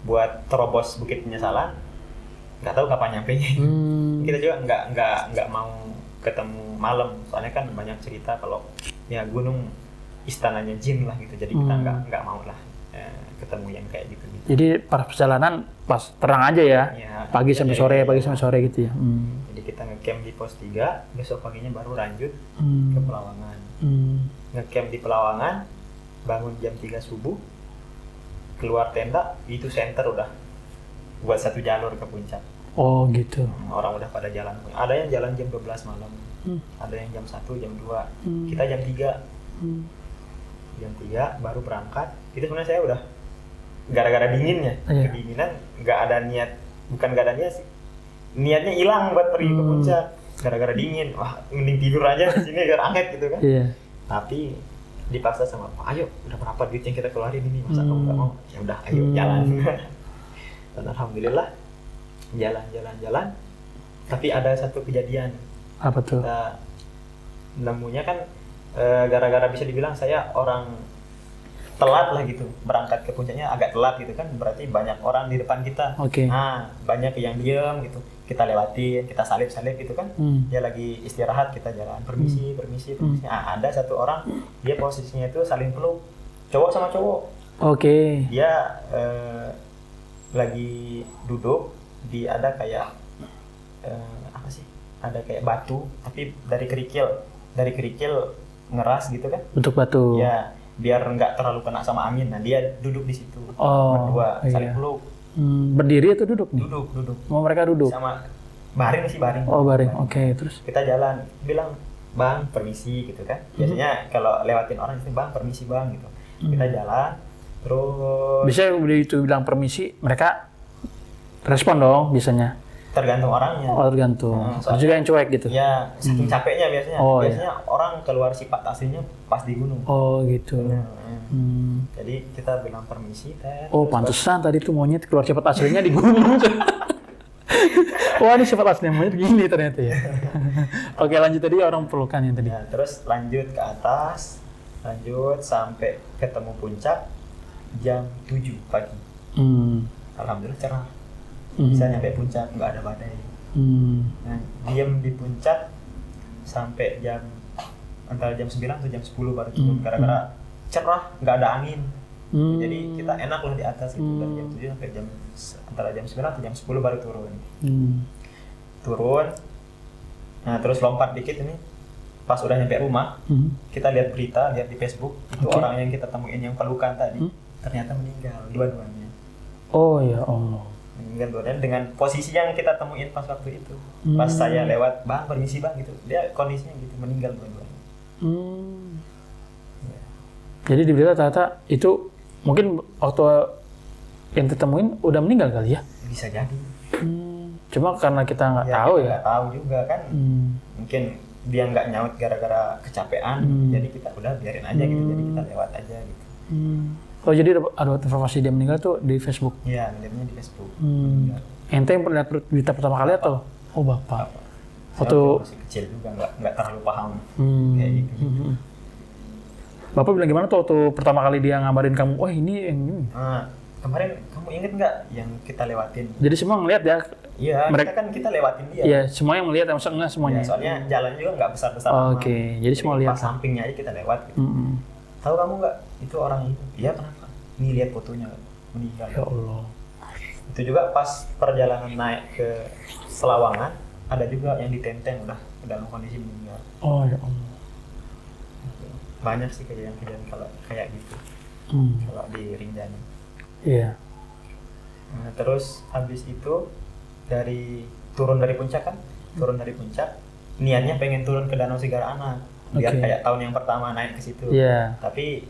buat terobos Bukit Penyesalan, nggak tahu kapan nyampenya. Kita juga nggak mau ketemu malam, soalnya kan banyak cerita kalau ya gunung istananya jin lah gitu. Jadi kita nggak mau lah ketemu yang kayak gitu.
Jadi pas perjalanan pas terang aja ya, pagi sampai sore gitu ya.
Jadi kita ngecamp di pos 3, besok paginya baru lanjut ke Pelawangan. Ngecamp di Pelawangan, bangun jam 3 subuh, keluar tenda, itu center udah buat satu jalur ke puncak.
Oh gitu.
Orang udah pada jalan. Ada yang jalan jam 12 malam, ada yang jam 1, jam 2. Kita jam 3. Jam 3 baru berangkat. Itu sebenarnya saya udah gara-gara dinginnya, kedinginan, nggak ada niat, bukan nggak ada niat sih. Niatnya hilang buat pergi ke puncak. Gara-gara dingin, wah mending tidur aja di sini biar anget gitu kan. Tapi dipaksa sama Pak, ayo udah berapa duit yang kita keluarin ini, masa kamu nggak mau? Ya udah, ayo jalan. Dan alhamdulillah jalan. Tapi ada satu kejadian.
Apa tuh?
Kita nemunya kan gara-gara bisa dibilang saya orang telat lah gitu, berangkat ke puncaknya agak telat gitu kan, berarti banyak orang di depan kita. Nah, banyak yang diam gitu, kita lewatin, kita salip gitu kan. Dia lagi istirahat, kita jalan, permisi. Nah, ada satu orang, dia posisinya itu saling peluk, cowok sama cowok. Dia lagi duduk di ada kayak apa sih? Ada kayak batu, tapi dari kerikil ngeras gitu kan?
Bentuk batu.
Ya, biar nggak terlalu kena sama angin. Nah, dia duduk di situ. Berdua saling peluk.
Berdiri atau duduk nih?
Duduk.
Mau mereka duduk?
Sama baring.
Oh, baring. Oke, terus
kita jalan, bilang, "Bang, permisi," gitu kan. Biasanya kalau lewatin orang itu, "Bang, permisi, Bang," gitu. Kita jalan, terus
bisa begitu bilang permisi, mereka respon dong biasanya.
Tergantung orangnya.
Oh, tergantung. Ada juga yang cuek gitu.
Ya, saking capeknya biasanya. Biasanya orang keluar sifat aslinya pas di gunung.
Oh, gitu.
Jadi kita bilang permisi,
Oh, pantesan tadi tuh monyet keluar sifat aslinya di gunung. Wah, ini sifat aslinya monyet gini ternyata ya. Oke, lanjut tadi orang pelukan yang tadi.
Ya, terus lanjut ke atas, sampai ketemu puncak jam 7 pagi. Alhamdulillah cerah. Bisa nyampe puncak, nggak ada badai. Nah, diam di puncak sampai antara jam 9 atau jam 10 baru turun. Gara-gara cerah, nggak ada angin. Jadi kita enak lah di atas itu. Dari jam 7 sampai antara jam 9 atau jam 10 baru turun. Turun. Nah, terus lompat dikit ini. Pas udah nyampe rumah, kita lihat berita, lihat di Facebook, itu orang yang kita temuin yang pelukan tadi, ternyata meninggal dua-duanya.
Oh ya Allah.
Meninggal dua-duanya dengan posisi yang kita temuin pas waktu itu. Pas saya lewat, "Bang, permisi Bang," gitu. Dia kondisinya gitu, meninggal dua-duanya.
Jadi di berita ternyata itu mungkin waktu yang ditemuin udah meninggal kali ya?
Bisa jadi.
Cuma karena kita nggak tahu ya.
Nggak tahu juga kan. Mungkin dia nggak nyaut gara-gara kecapean, jadi kita udah biarin aja gitu. Jadi kita lewat aja gitu.
Oh, jadi ada informasi dia meninggal tuh di Facebook?
Iya, ngeliatnya di Facebook.
Ente yang pernah lihat berita pertama kali atau? Oh, Bapak.
Waktu masih kecil juga, nggak terlalu paham kayak gitu.
Bapak bilang gimana tuh waktu pertama kali dia ngabarin kamu, "Wah, ini yang ini."
Kemarin kamu inget nggak yang kita lewatin?
Jadi semua ngeliat ya?
Iya, kita lewatin dia.
Iya, semua yang melihat, maksudnya enggak semuanya?
Ya, soalnya jalan juga nggak besar-besar.
Oke, jadi semua lihat.
Pas sampingnya aja kita lewat. Gitu. Tahu kamu nggak itu orang itu? Iya, kenapa? Nih lihat fotonya meninggal.
Ya Allah.
Itu juga pas perjalanan naik ke Selawangan, ada juga yang ditenteng udah dalam kondisi meninggal.
Oh ya Allah.
Banyak sih kejadian-kejadian kalau kayak gitu. Kalau di Rinjani.
Iya.
Nah, terus habis itu turun dari puncak kan? Turun dari puncak, niatnya pengen turun ke Danau Sigara Anak. Biar kayak tahun yang pertama naik ke situ.
Iya.
Tapi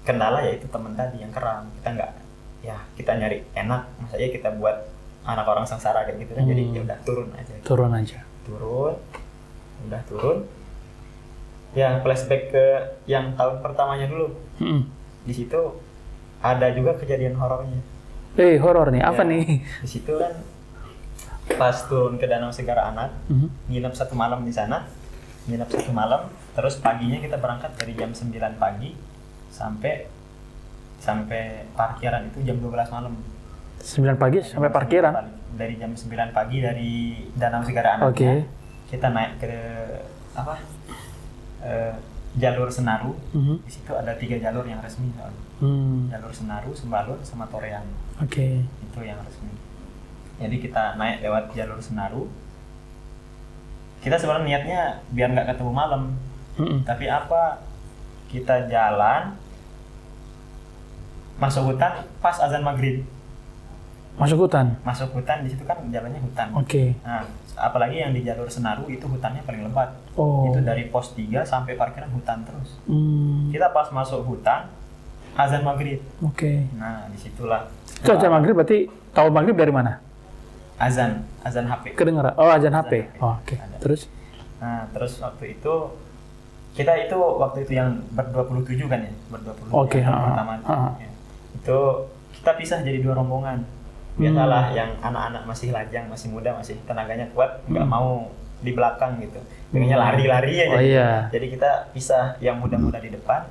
kendala yaitu teman tadi yang keram. Kita nyari enak, maksudnya kita buat anak orang sengsara kayak gitu kan. Jadi ya udah turun aja. Udah turun. Ya, flashback ke yang tahun pertamanya dulu. Di situ ada juga kejadian horornya.
Horor nih, apa nih?
Di situ kan pas turun ke Danau Sigara Anak, nginep 1 malam di sana. Terus paginya kita berangkat dari jam 9 pagi sampai parkiran itu jam 12 malam.
9 pagi sampai parkiran?
Dari jam 9 pagi dari Danau Sigara Anak. Kita naik ke jalur Senaru. Di situ ada 3 jalur yang resmi. Jalur Senaru, Sembalun, sama Torean. Itu yang resmi. Jadi kita naik lewat jalur Senaru. Kita sebenarnya niatnya biar nggak ketemu malam. Tapi kita jalan masuk hutan pas azan maghrib.
Masuk hutan.
Masuk hutan di situ kan jalannya hutan.
Oke.
Nah, apalagi yang di jalur Senaru itu hutannya paling lebat.
Oh.
Itu dari pos 3 sampai parkiran hutan terus.
Hmm.
Kita pas masuk hutan, azan maghrib.
Oke.
Nah, disitulah.
Itu azan maghrib berarti tahu maghrib dari mana?
Azan HP.
Kedengeran. Oh, azan HP.
HP.
Oh, oke.
Ada.
Terus?
Nah, terus waktu itu kita itu waktu itu yang ber-27 kan ya, ber-27
Oke,
yang
ha,
pertama.
ha.
Ya. Itu kita pisah jadi 2 rombongan. Biasalah yang anak-anak masih lajang, masih muda, masih tenaganya kuat, nggak mau di belakang gitu. Pengennya lari-lari aja.
Oh, iya.
Jadi kita pisah, yang muda-muda di depan,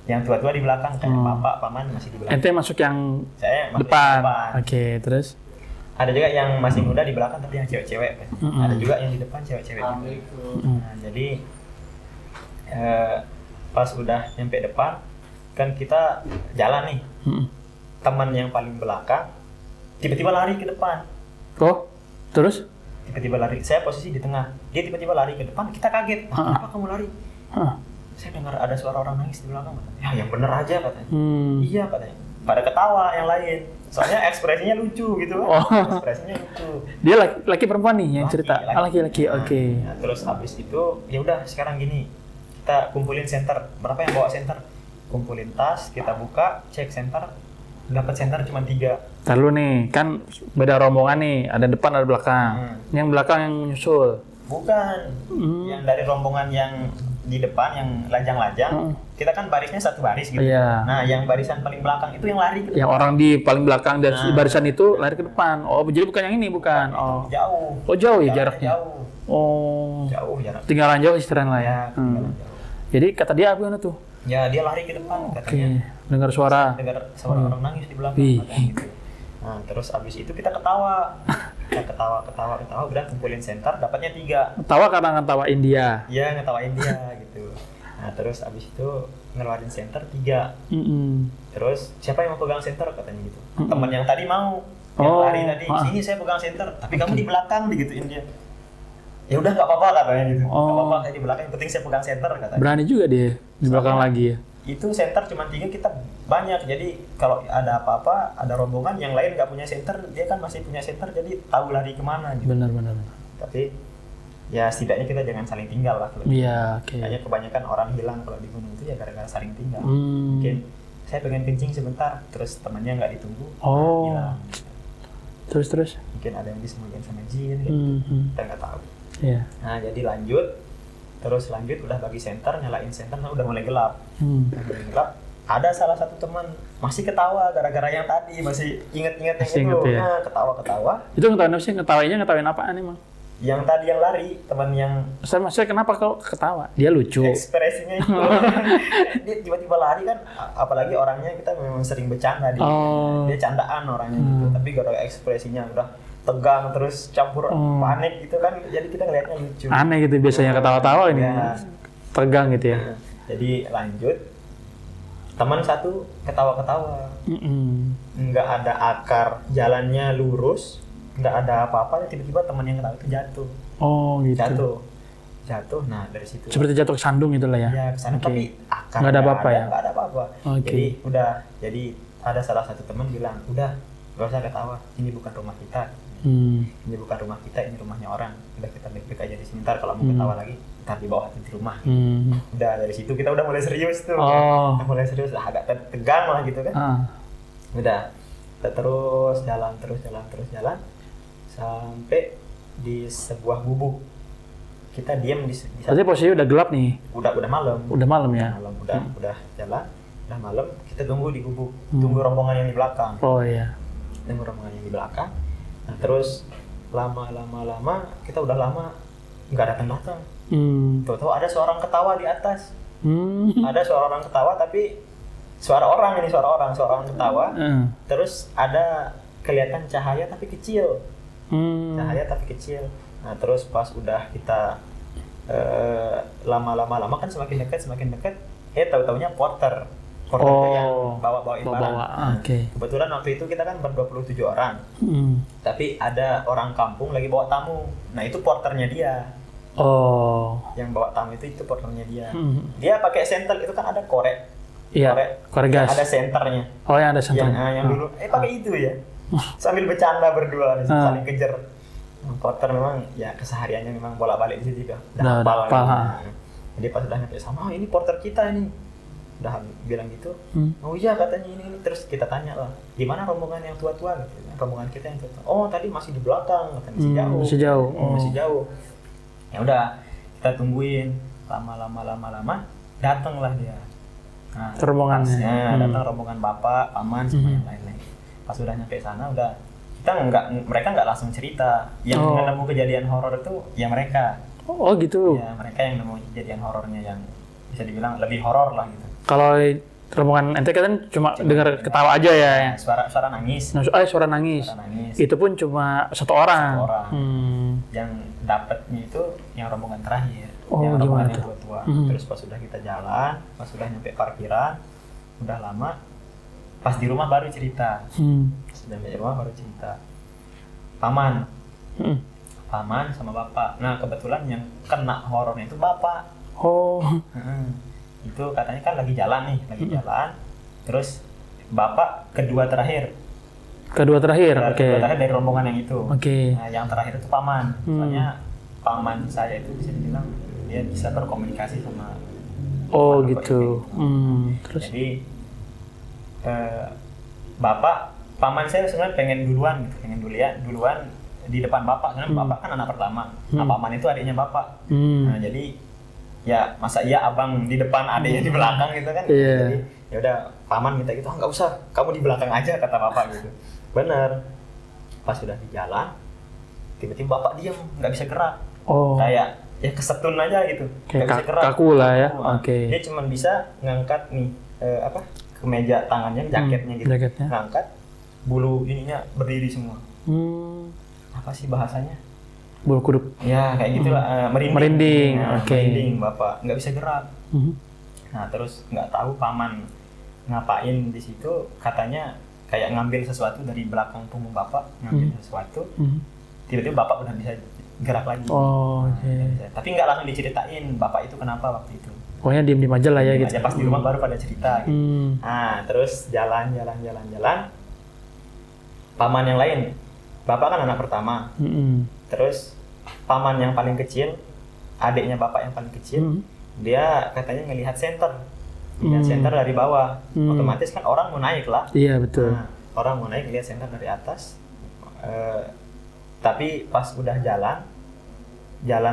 yang tua-tua di belakang, kayak bapak, paman masih di belakang.
Ente masuk yang
Saya masih
depan.
di depan.
Oke, terus?
Ada juga yang masih muda di belakang tapi yang cewek-cewek kan. Ada juga yang di depan cewek-cewek juga. Nah, jadi pas udah nyampe depan kan kita jalan nih. Teman yang paling belakang tiba-tiba lari ke depan.
Oh, terus?
Tiba-tiba lari. Saya posisi di tengah. Dia tiba-tiba lari ke depan. Kita kaget. Kenapa kamu lari? Saya dengar ada suara orang nangis di belakang. Ya, yang bener aja katanya. Iya katanya. Pada ketawa yang lain. Soalnya ekspresinya lucu gitu kan. Ekspresinya lucu.
Dia laki perempuan nih yang cerita. Laki-laki. Oke.
Nah, terus habis itu ya udah sekarang gini. Kita kumpulin senter. Berapa yang bawa senter? Kumpulin tas, kita buka, cek senter. Dapat senter cuma 3.
Lalu nih, kan beda rombongan nih, ada depan ada belakang. Yang belakang yang nyusul.
Bukan. Yang dari rombongan yang di depan yang lajang-lajang, kita kan barisnya satu baris gitu.
Iya.
Nah, yang barisan paling belakang itu yang lari ke depan.
Yang orang di paling belakang dari barisan itu lari ke depan. Oh, jadi bukan yang ini, bukan. Oh.
Jauh.
Oh, jauh ya jaraknya.
Jauh.
Oh.
Jauh jarak.
Tinggalan jauh istilahnya lah ya.
Ya, tinggalan jauh.
Jadi kata dia apa tuh?
Ya, dia lari ke depan katanya.
Dengar suara.
Dengar suara orang nangis di belakang katanya gitu. Nah, terus abis itu kita ketawa. Kita ketawa, udah kumpulin senter, dapatnya 3.
Ketawa karena ngetawain dia.
Iya, ngetawain dia gitu. Nah, terus abis itu ngeluarin senter 3. Terus siapa yang mau pegang senter katanya gitu. Teman yang tadi mau, yang lari tadi, sini saya pegang senter, tapi kamu di belakang digituin dia. Ya udah nggak apa-apa katanya gitu. Nggak apa-apa saya di belakang, yang penting saya pegang senter katanya.
Berani juga dia di belakang lagi ya.
Itu senter cuma 3, kita banyak, jadi kalau ada apa-apa, ada rombongan yang lain nggak punya senter, dia kan masih punya senter, jadi tahu lari kemana gitu.
Benar.
Tapi ya setidaknya kita jangan saling tinggal lah.
Iya, oke.
Kayaknya kebanyakan orang hilang kalau di gunung itu ya gara-gara saling tinggal. Mungkin saya pengen kencing sebentar, terus temannya nggak ditunggu, hilang. Terus? Mungkin ada yang disembunyiin sama jin, gitu. Kita nggak tahu.
Iya.
Nah, jadi lanjut udah bagi senter, nyalain senter, udah mulai gelap. Mulai gelap, ada salah satu teman masih ketawa gara-gara yang tadi, masih inget-inget yang itu.
Ya?
Nah, ketawa-ketawa.
Itu ngetawain apa sih? Ngetawain apaan emang?
Yang tadi yang lari, teman yang...
Saya kenapa kau ketawa? Dia lucu.
Ekspresinya itu. Dia tiba-tiba lari kan, apalagi orangnya kita memang sering bercanda. Dia candaan orangnya gitu, tapi gara-gara ekspresinya udah tegang terus campur panik gitu kan, jadi kita ngeliatnya lucu. Aneh gitu biasanya ketawa-tawa ini. Ya.
Tegang gitu ya.
Jadi lanjut, teman satu ketawa-ketawa. Nggak ada akar, jalannya lurus, nggak ada apa-apa, tiba-tiba teman yang ketawa itu jatuh. Oh gitu. Jatuh. Nah, dari situ. Seperti jatuh ke sandung gitu lah ya. Iya, ke sandung, tapi akar nggak ada apa-apa ya. Nggak ada apa-apa. Jadi ada salah satu teman bilang, udah nggak usah ketawa, ini bukan rumah kita. Ini bukan rumah kita, ini rumahnya orang. Udah kita baik-baik aja di sini. Ntar kalau mau ketawa lagi, ntar di bawah di rumah. Udah dari situ kita udah mulai serius tuh. Udah mulai serius, agak tegang lah gitu kan. Udah kita terus jalan sampai di sebuah gubuk. Kita diam di
Berarti posisinya udah gelap nih.
Udah malam.
Udah malam ya.
Udah jalan, udah malam. Kita tunggu di gubuk, tunggu rombongan yang di belakang.
Oh iya.
Tunggu rombongan yang di belakang. Nah, terus lama kita udah lama nggak datang. Tahu-tahu ada seorang ketawa di atas. Ada seorang ketawa, tapi suara orang ketawa. Terus ada kelihatan cahaya tapi kecil. Nah, terus pas udah kita lama kan semakin dekat, tahu-taunya porter itu yang bawa-bawain barang. Kebetulan waktu itu kita kan ber-27 orang. Tapi ada orang kampung lagi bawa tamu. Nah, itu porternya dia. Yang bawa tamu itu porternya dia. Dia pakai sentel, itu kan ada korek
Iya, korek gas.
Ada senternya.
Oh, yang ada senternya.
Yang dulu, pakai itu ya. Sambil bercanda berdua, saling kejar. Porter memang ya kesehariannya memang bolak-balik di situ juga.
Udah hafal.
Jadi pas udah nyampe sama, ini porter kita ini. Udah bilang gitu. Oh iya katanya ini. Terus kita tanya lah, gimana rombongan yang tua-tua gitu. Rombongan kita yang tua-tua. Oh tadi masih di belakang, katanya masih jauh.
Masih jauh.
Masih jauh. Ya udah, kita tungguin lama datanglah dia. Nah,
rombongannya.
Datang rombongan bapak, paman sama yang lain-lain. Pas udah nyampe sana udah mereka nggak langsung cerita. Yang nemu kejadian horor itu ya mereka.
Oh gitu.
Ya mereka yang nemu kejadian horornya yang bisa dibilang lebih horor lah gitu.
Kalau rombongan ente kan cuma dengar ketawa aja ya.
Suara nangis.
Suara nangis. Itu pun cuma satu orang.
Yang dapatnya itu yang rombongan terakhir.
Oh,
yang rombongan
gimana
yang tua-tua. Terus pas sudah kita jalan, pas sudah nyampe parkiran, udah lama. Pas di rumah baru cerita. Sudah nyampe rumah baru cerita. Paman sama bapak. Nah kebetulan yang kena horornya itu bapak.
Oh.
Itu katanya kan lagi jalan nih, jalan. Terus bapak kedua terakhir.
Kedua terakhir
dari rombongan yang itu. Nah, yang terakhir itu paman. Soalnya paman saya itu bisa dibilang dia bisa berkomunikasi sama.
Oh gitu.
Terus. Jadi paman saya sebenarnya pengen duluan di depan bapak. Karena bapak kan anak pertama. Nah paman itu adiknya bapak. Nah jadi ya masa iya abang di depan adiknya di belakang gitu kan. Jadi ya udah paman minta gitu, nggak usah kamu di belakang aja kata bapak gitu. Bener. Pas sudah di jalan tiba-tiba bapak diam nggak bisa gerak. Kayak ya kesetun aja gitu, nggak bisa gerak,
kaku lah ya.
Dia cuma bisa ngangkat nih kemeja tangannya, jaketnya gitu, ngangkat bulu ininya berdiri semua. Apa sih bahasanya?
Bulu kuduk.
Ya kayak gitulah, merinding. Merinding bapak, nggak bisa gerak. Nah terus nggak tahu paman ngapain di situ, katanya kayak ngambil sesuatu dari belakang punggung bapak, ngambil sesuatu. Tiba-tiba bapak udah bisa gerak lagi. Tapi nggak langsung diceritain bapak itu kenapa waktu itu.
Pokoknya diem aja lah ya gitu.
Pas di rumah baru pada cerita. Gitu. Nah terus jalan. Paman yang lain, bapak kan anak pertama. Terus paman yang paling kecil, adiknya bapak yang paling kecil, dia katanya ngelihat senter dari bawah. Otomatis kan orang mau naik lah.
Iya betul.
Nah, orang mau naik lihat senter dari atas. Tapi pas udah jalan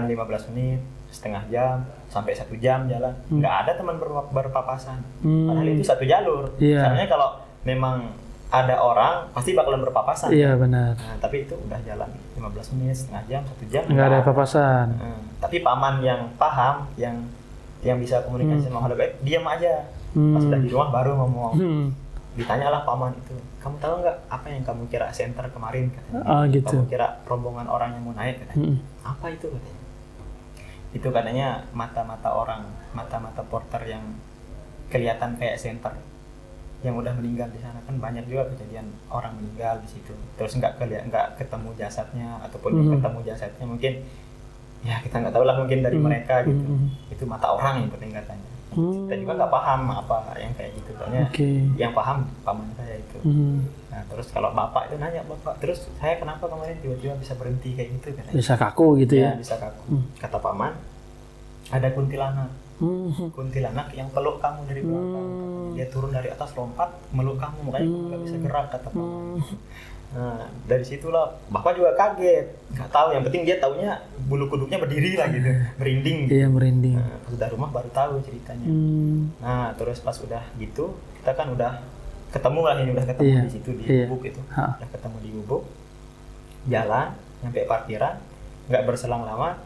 15 menit, setengah jam, sampai 1 jam jalan, nggak ada teman berpapasan. Padahal itu satu jalur. Sebenarnya kalau memang ada orang pasti bakalan berpapasan.
Iya benar.
Nah, tapi itu udah jalan 15 menit, setengah jam, 1 jam.
Nggak ada papasan.
Tapi paman yang paham, yang bisa komunikasi sama makhluk gaib, diam aja. Pas udah di rumah baru ngomong. Ditanyalah paman itu, kamu tahu nggak apa yang kamu kira senter kemarin katanya?
Gitu.
Kamu kira rombongan orang yang mau naik katanya? Apa itu katanya? Itu katanya mata-mata porter yang kelihatan kayak senter. Yang udah meninggal di sana kan banyak juga kejadian orang meninggal di situ. Terus nggak ketemu jasadnya ataupun ketemu jasadnya mungkin ya kita nggak tahu lah mungkin dari mereka gitu. Itu mata orang yang penting katanya. Kita juga nggak paham apa yang kayak gitu. Soalnya yang paham paman saya itu. Nah terus kalau bapak itu nanya bapak, terus saya kenapa kemarin tiba-tiba bisa berhenti kayak gitu katanya.
Bisa kaku gitu ya?
Bisa kaku. Kata paman ada kuntilanak. Kuntilanak yang peluk kamu dari belakang. Dia turun dari atas lompat meluk kamu, makanya kamu nggak bisa gerak kata paman. Nah dari situlah bapak juga kaget, nggak tahu, yang penting dia taunya bulu kuduknya berdiri lah gitu, merinding.
Iya merinding.
Nah, udah rumah baru tahu ceritanya. Nah terus pas udah gitu kita kan udah ketemu di situ di Gubuk itu, udah ketemu di Gubuk, jalan sampai parkiran, nggak berselang lama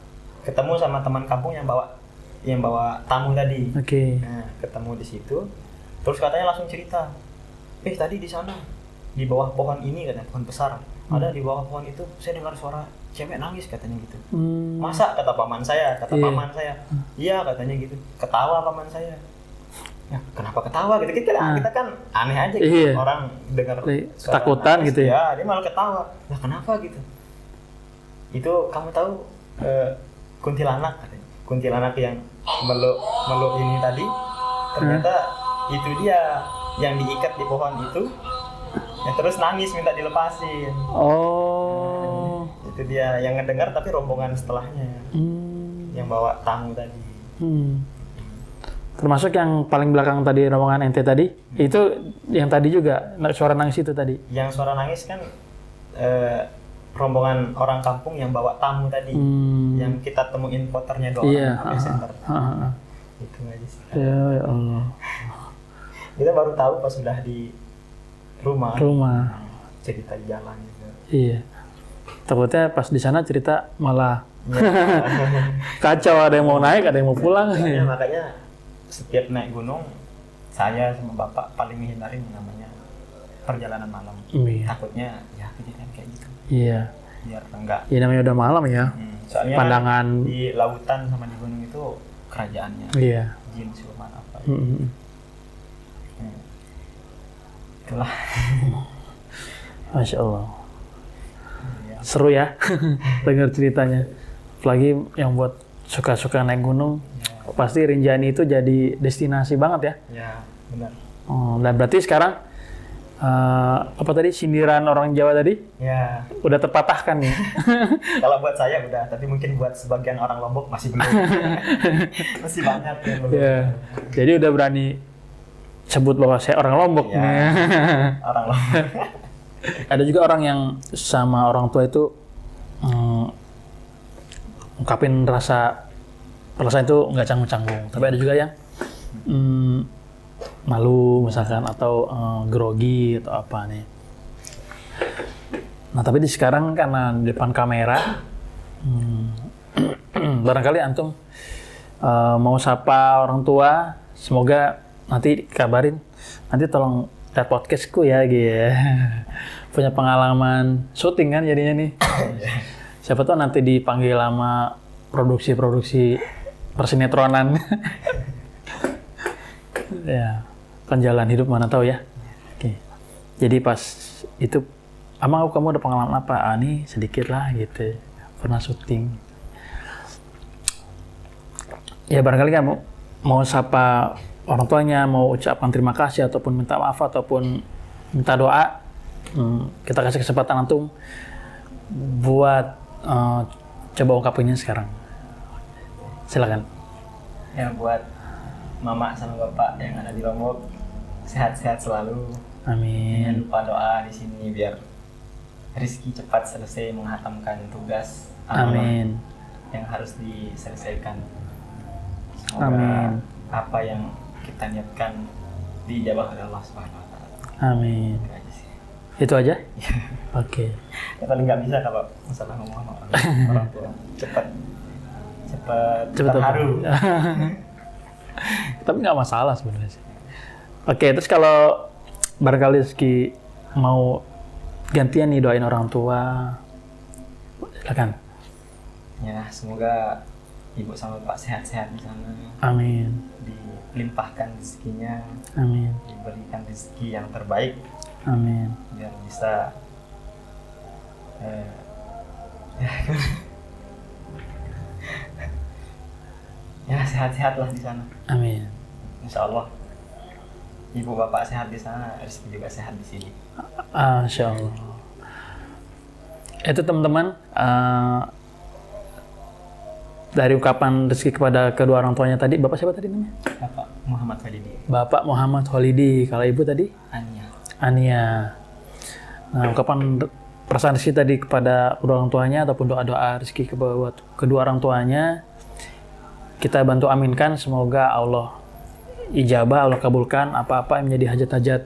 ketemu sama teman kampung yang bawa tamu tadi. Nah ketemu di situ, terus katanya langsung cerita, tadi di sana di bawah pohon ini katanya, pohon besar, ada di bawah pohon itu saya dengar suara cewek nangis katanya gitu. Masa kata paman saya, paman saya, iya katanya gitu, ketawa paman saya. Ya kenapa ketawa gitu, kita kan aneh aja gitu, orang dengar
takutan gitu
ya, dia malah ketawa. Nah kenapa gitu? Itu kamu tahu kuntilanak katanya, kuntilanak yang meluk ini tadi ternyata itu dia yang diikat di pohon itu, ya terus nangis minta dilepasin.
Oh.
Itu dia yang ngedengar tapi rombongan setelahnya yang bawa tamu tadi.
Termasuk yang paling belakang tadi rombongan ente tadi, itu yang tadi juga suara nangis itu tadi.
Yang suara nangis kan rombongan orang kampung yang bawa tamu tadi, yang kita temuin poternya doang di center. Itu aja sih.
Ya Allah.
Kita baru tahu pas sudah di rumah. Cerita di jalan gitu.
Iya. Takutnya pas di sana cerita malah kacau, ada yang mau naik, ada yang mau pulang.
Makanya setiap naik gunung, saya sama bapak paling menghindari namanya perjalanan malam. Takutnya ya kejadian kayak gitu.
Iya.
Biar enggak.
Iya, namanya udah malam ya.
Soalnya
pandangan
di lautan sama di gunung itu kerajaannya.
Iya.
Jin siluman apa. Itulah.
Masya Allah. Seru ya dengar ceritanya. Apalagi yang buat suka-suka naik gunung, pasti Rinjani itu jadi destinasi banget ya.
Ya, benar.
Dan berarti sekarang apa tadi sindiran orang Jawa tadi?
Ya.
Udah terpatahkan nih.
Kalau buat saya udah, tapi mungkin buat sebagian orang Lombok masih belum. Masih banyak yang belum.
Ya. Jadi udah berani sebut bahwa saya orang Lombok
ya,
nih.
Orang Lombok.
Ada juga orang yang sama orang tua itu ungkapin perasaan itu nggak canggung-canggung. Tapi ada juga yang malu misalkan atau grogi atau apa nih. Nah tapi di sekarang karena di depan kamera, barangkali antum mau sapa orang tua, semoga nanti kabarin, nanti tolong lihat podcastku ya gitu ya. Punya pengalaman syuting kan jadinya nih. Siapa tahu nanti dipanggil sama produksi persinetronan. Ya, kan jalan hidup mana tahu ya. Oke. Jadi pas itu, Amang kamu ada pengalaman apa? Nih sedikit lah gitu. Pernah syuting. Ya barangkali kamu mau sapa orang tuanya, mau ucapkan terima kasih ataupun minta maaf ataupun minta doa, kita kasih kesempatan antum buat coba ungkapinnya sekarang. Silakan.
Ya buat mama sama bapak yang ada di Lombok, sehat-sehat selalu.
Amin.
Jangan lupa doa di sini biar Rizky cepat selesai menghatamkan tugas
Amin
yang harus diselesaikan. Semoga
amin.
Apa yang kita niatkan dijabah oleh Allah Subhanahu wa taala.
Amin.
Itu aja sih.
Itu aja? Oke.
Ya paling nggak bisa kalau masalah ngomong sama orang tua. Cepat terharu.
Tapi nggak masalah sebenarnya sih. Oke, terus kalau barangkali Rizky mau gantian nih doain orang tua, silakan.
Ya, semoga ibu sama bapak sehat-sehat di sana.
Amin.
Dilimpahkan rezekinya.
Amin.
Diberikan rezeki yang terbaik.
Amin.
Biar bisa ya sehat-sehatlah di sana.
Amin.
Insya Allah ibu bapak sehat di sana, rezeki juga sehat di sini.
Insya Allah. Itu teman-teman, dari ungkapan rezeki kepada kedua orang tuanya tadi, bapak siapa tadi namanya?
Bapak Muhammad Khalidi.
Bapak Muhammad Khalidi. Kalau ibu tadi? Ania. Nah, ungkapan perasaan rezeki tadi kepada kedua orang tuanya ataupun doa-doa rezeki kepada kedua orang tuanya, kita bantu aminkan, semoga Allah ijabah, Allah kabulkan apa-apa yang menjadi hajat-hajat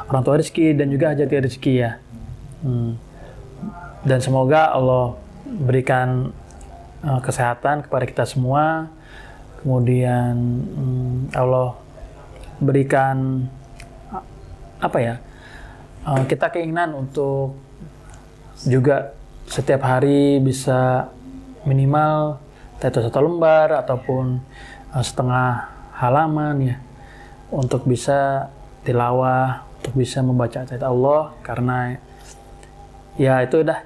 orang tua Rizky dan juga hajat Rizky ya. Dan semoga Allah berikan kesehatan kepada kita semua, kemudian Allah berikan kita keinginan untuk juga setiap hari bisa minimal satu lembar ataupun setengah halaman ya, untuk bisa tilawah, untuk bisa membaca ayat Allah, karena ya itu udah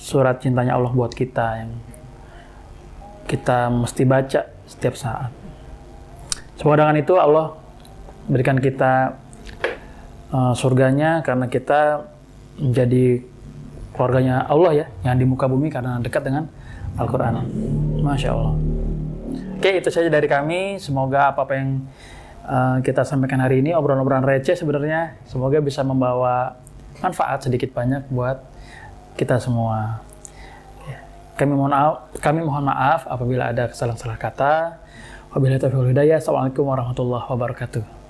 surat cintanya Allah buat kita yang kita mesti baca setiap saat. Semoga dengan itu Allah berikan kita surganya karena kita menjadi keluarganya Allah ya, yang di muka bumi karena dekat dengan Al-Quran. Masya Allah. Oke, itu saja dari kami. Semoga apa yang kita sampaikan hari ini, obrolan-obrolan receh sebenarnya, semoga bisa membawa manfaat sedikit banyak buat kita semua. Kami mohon maaf apabila ada kesalahan-kesalahan kata. Wabillahi taufiq wal hidayah. Assalamualaikum warahmatullahi wabarakatuh.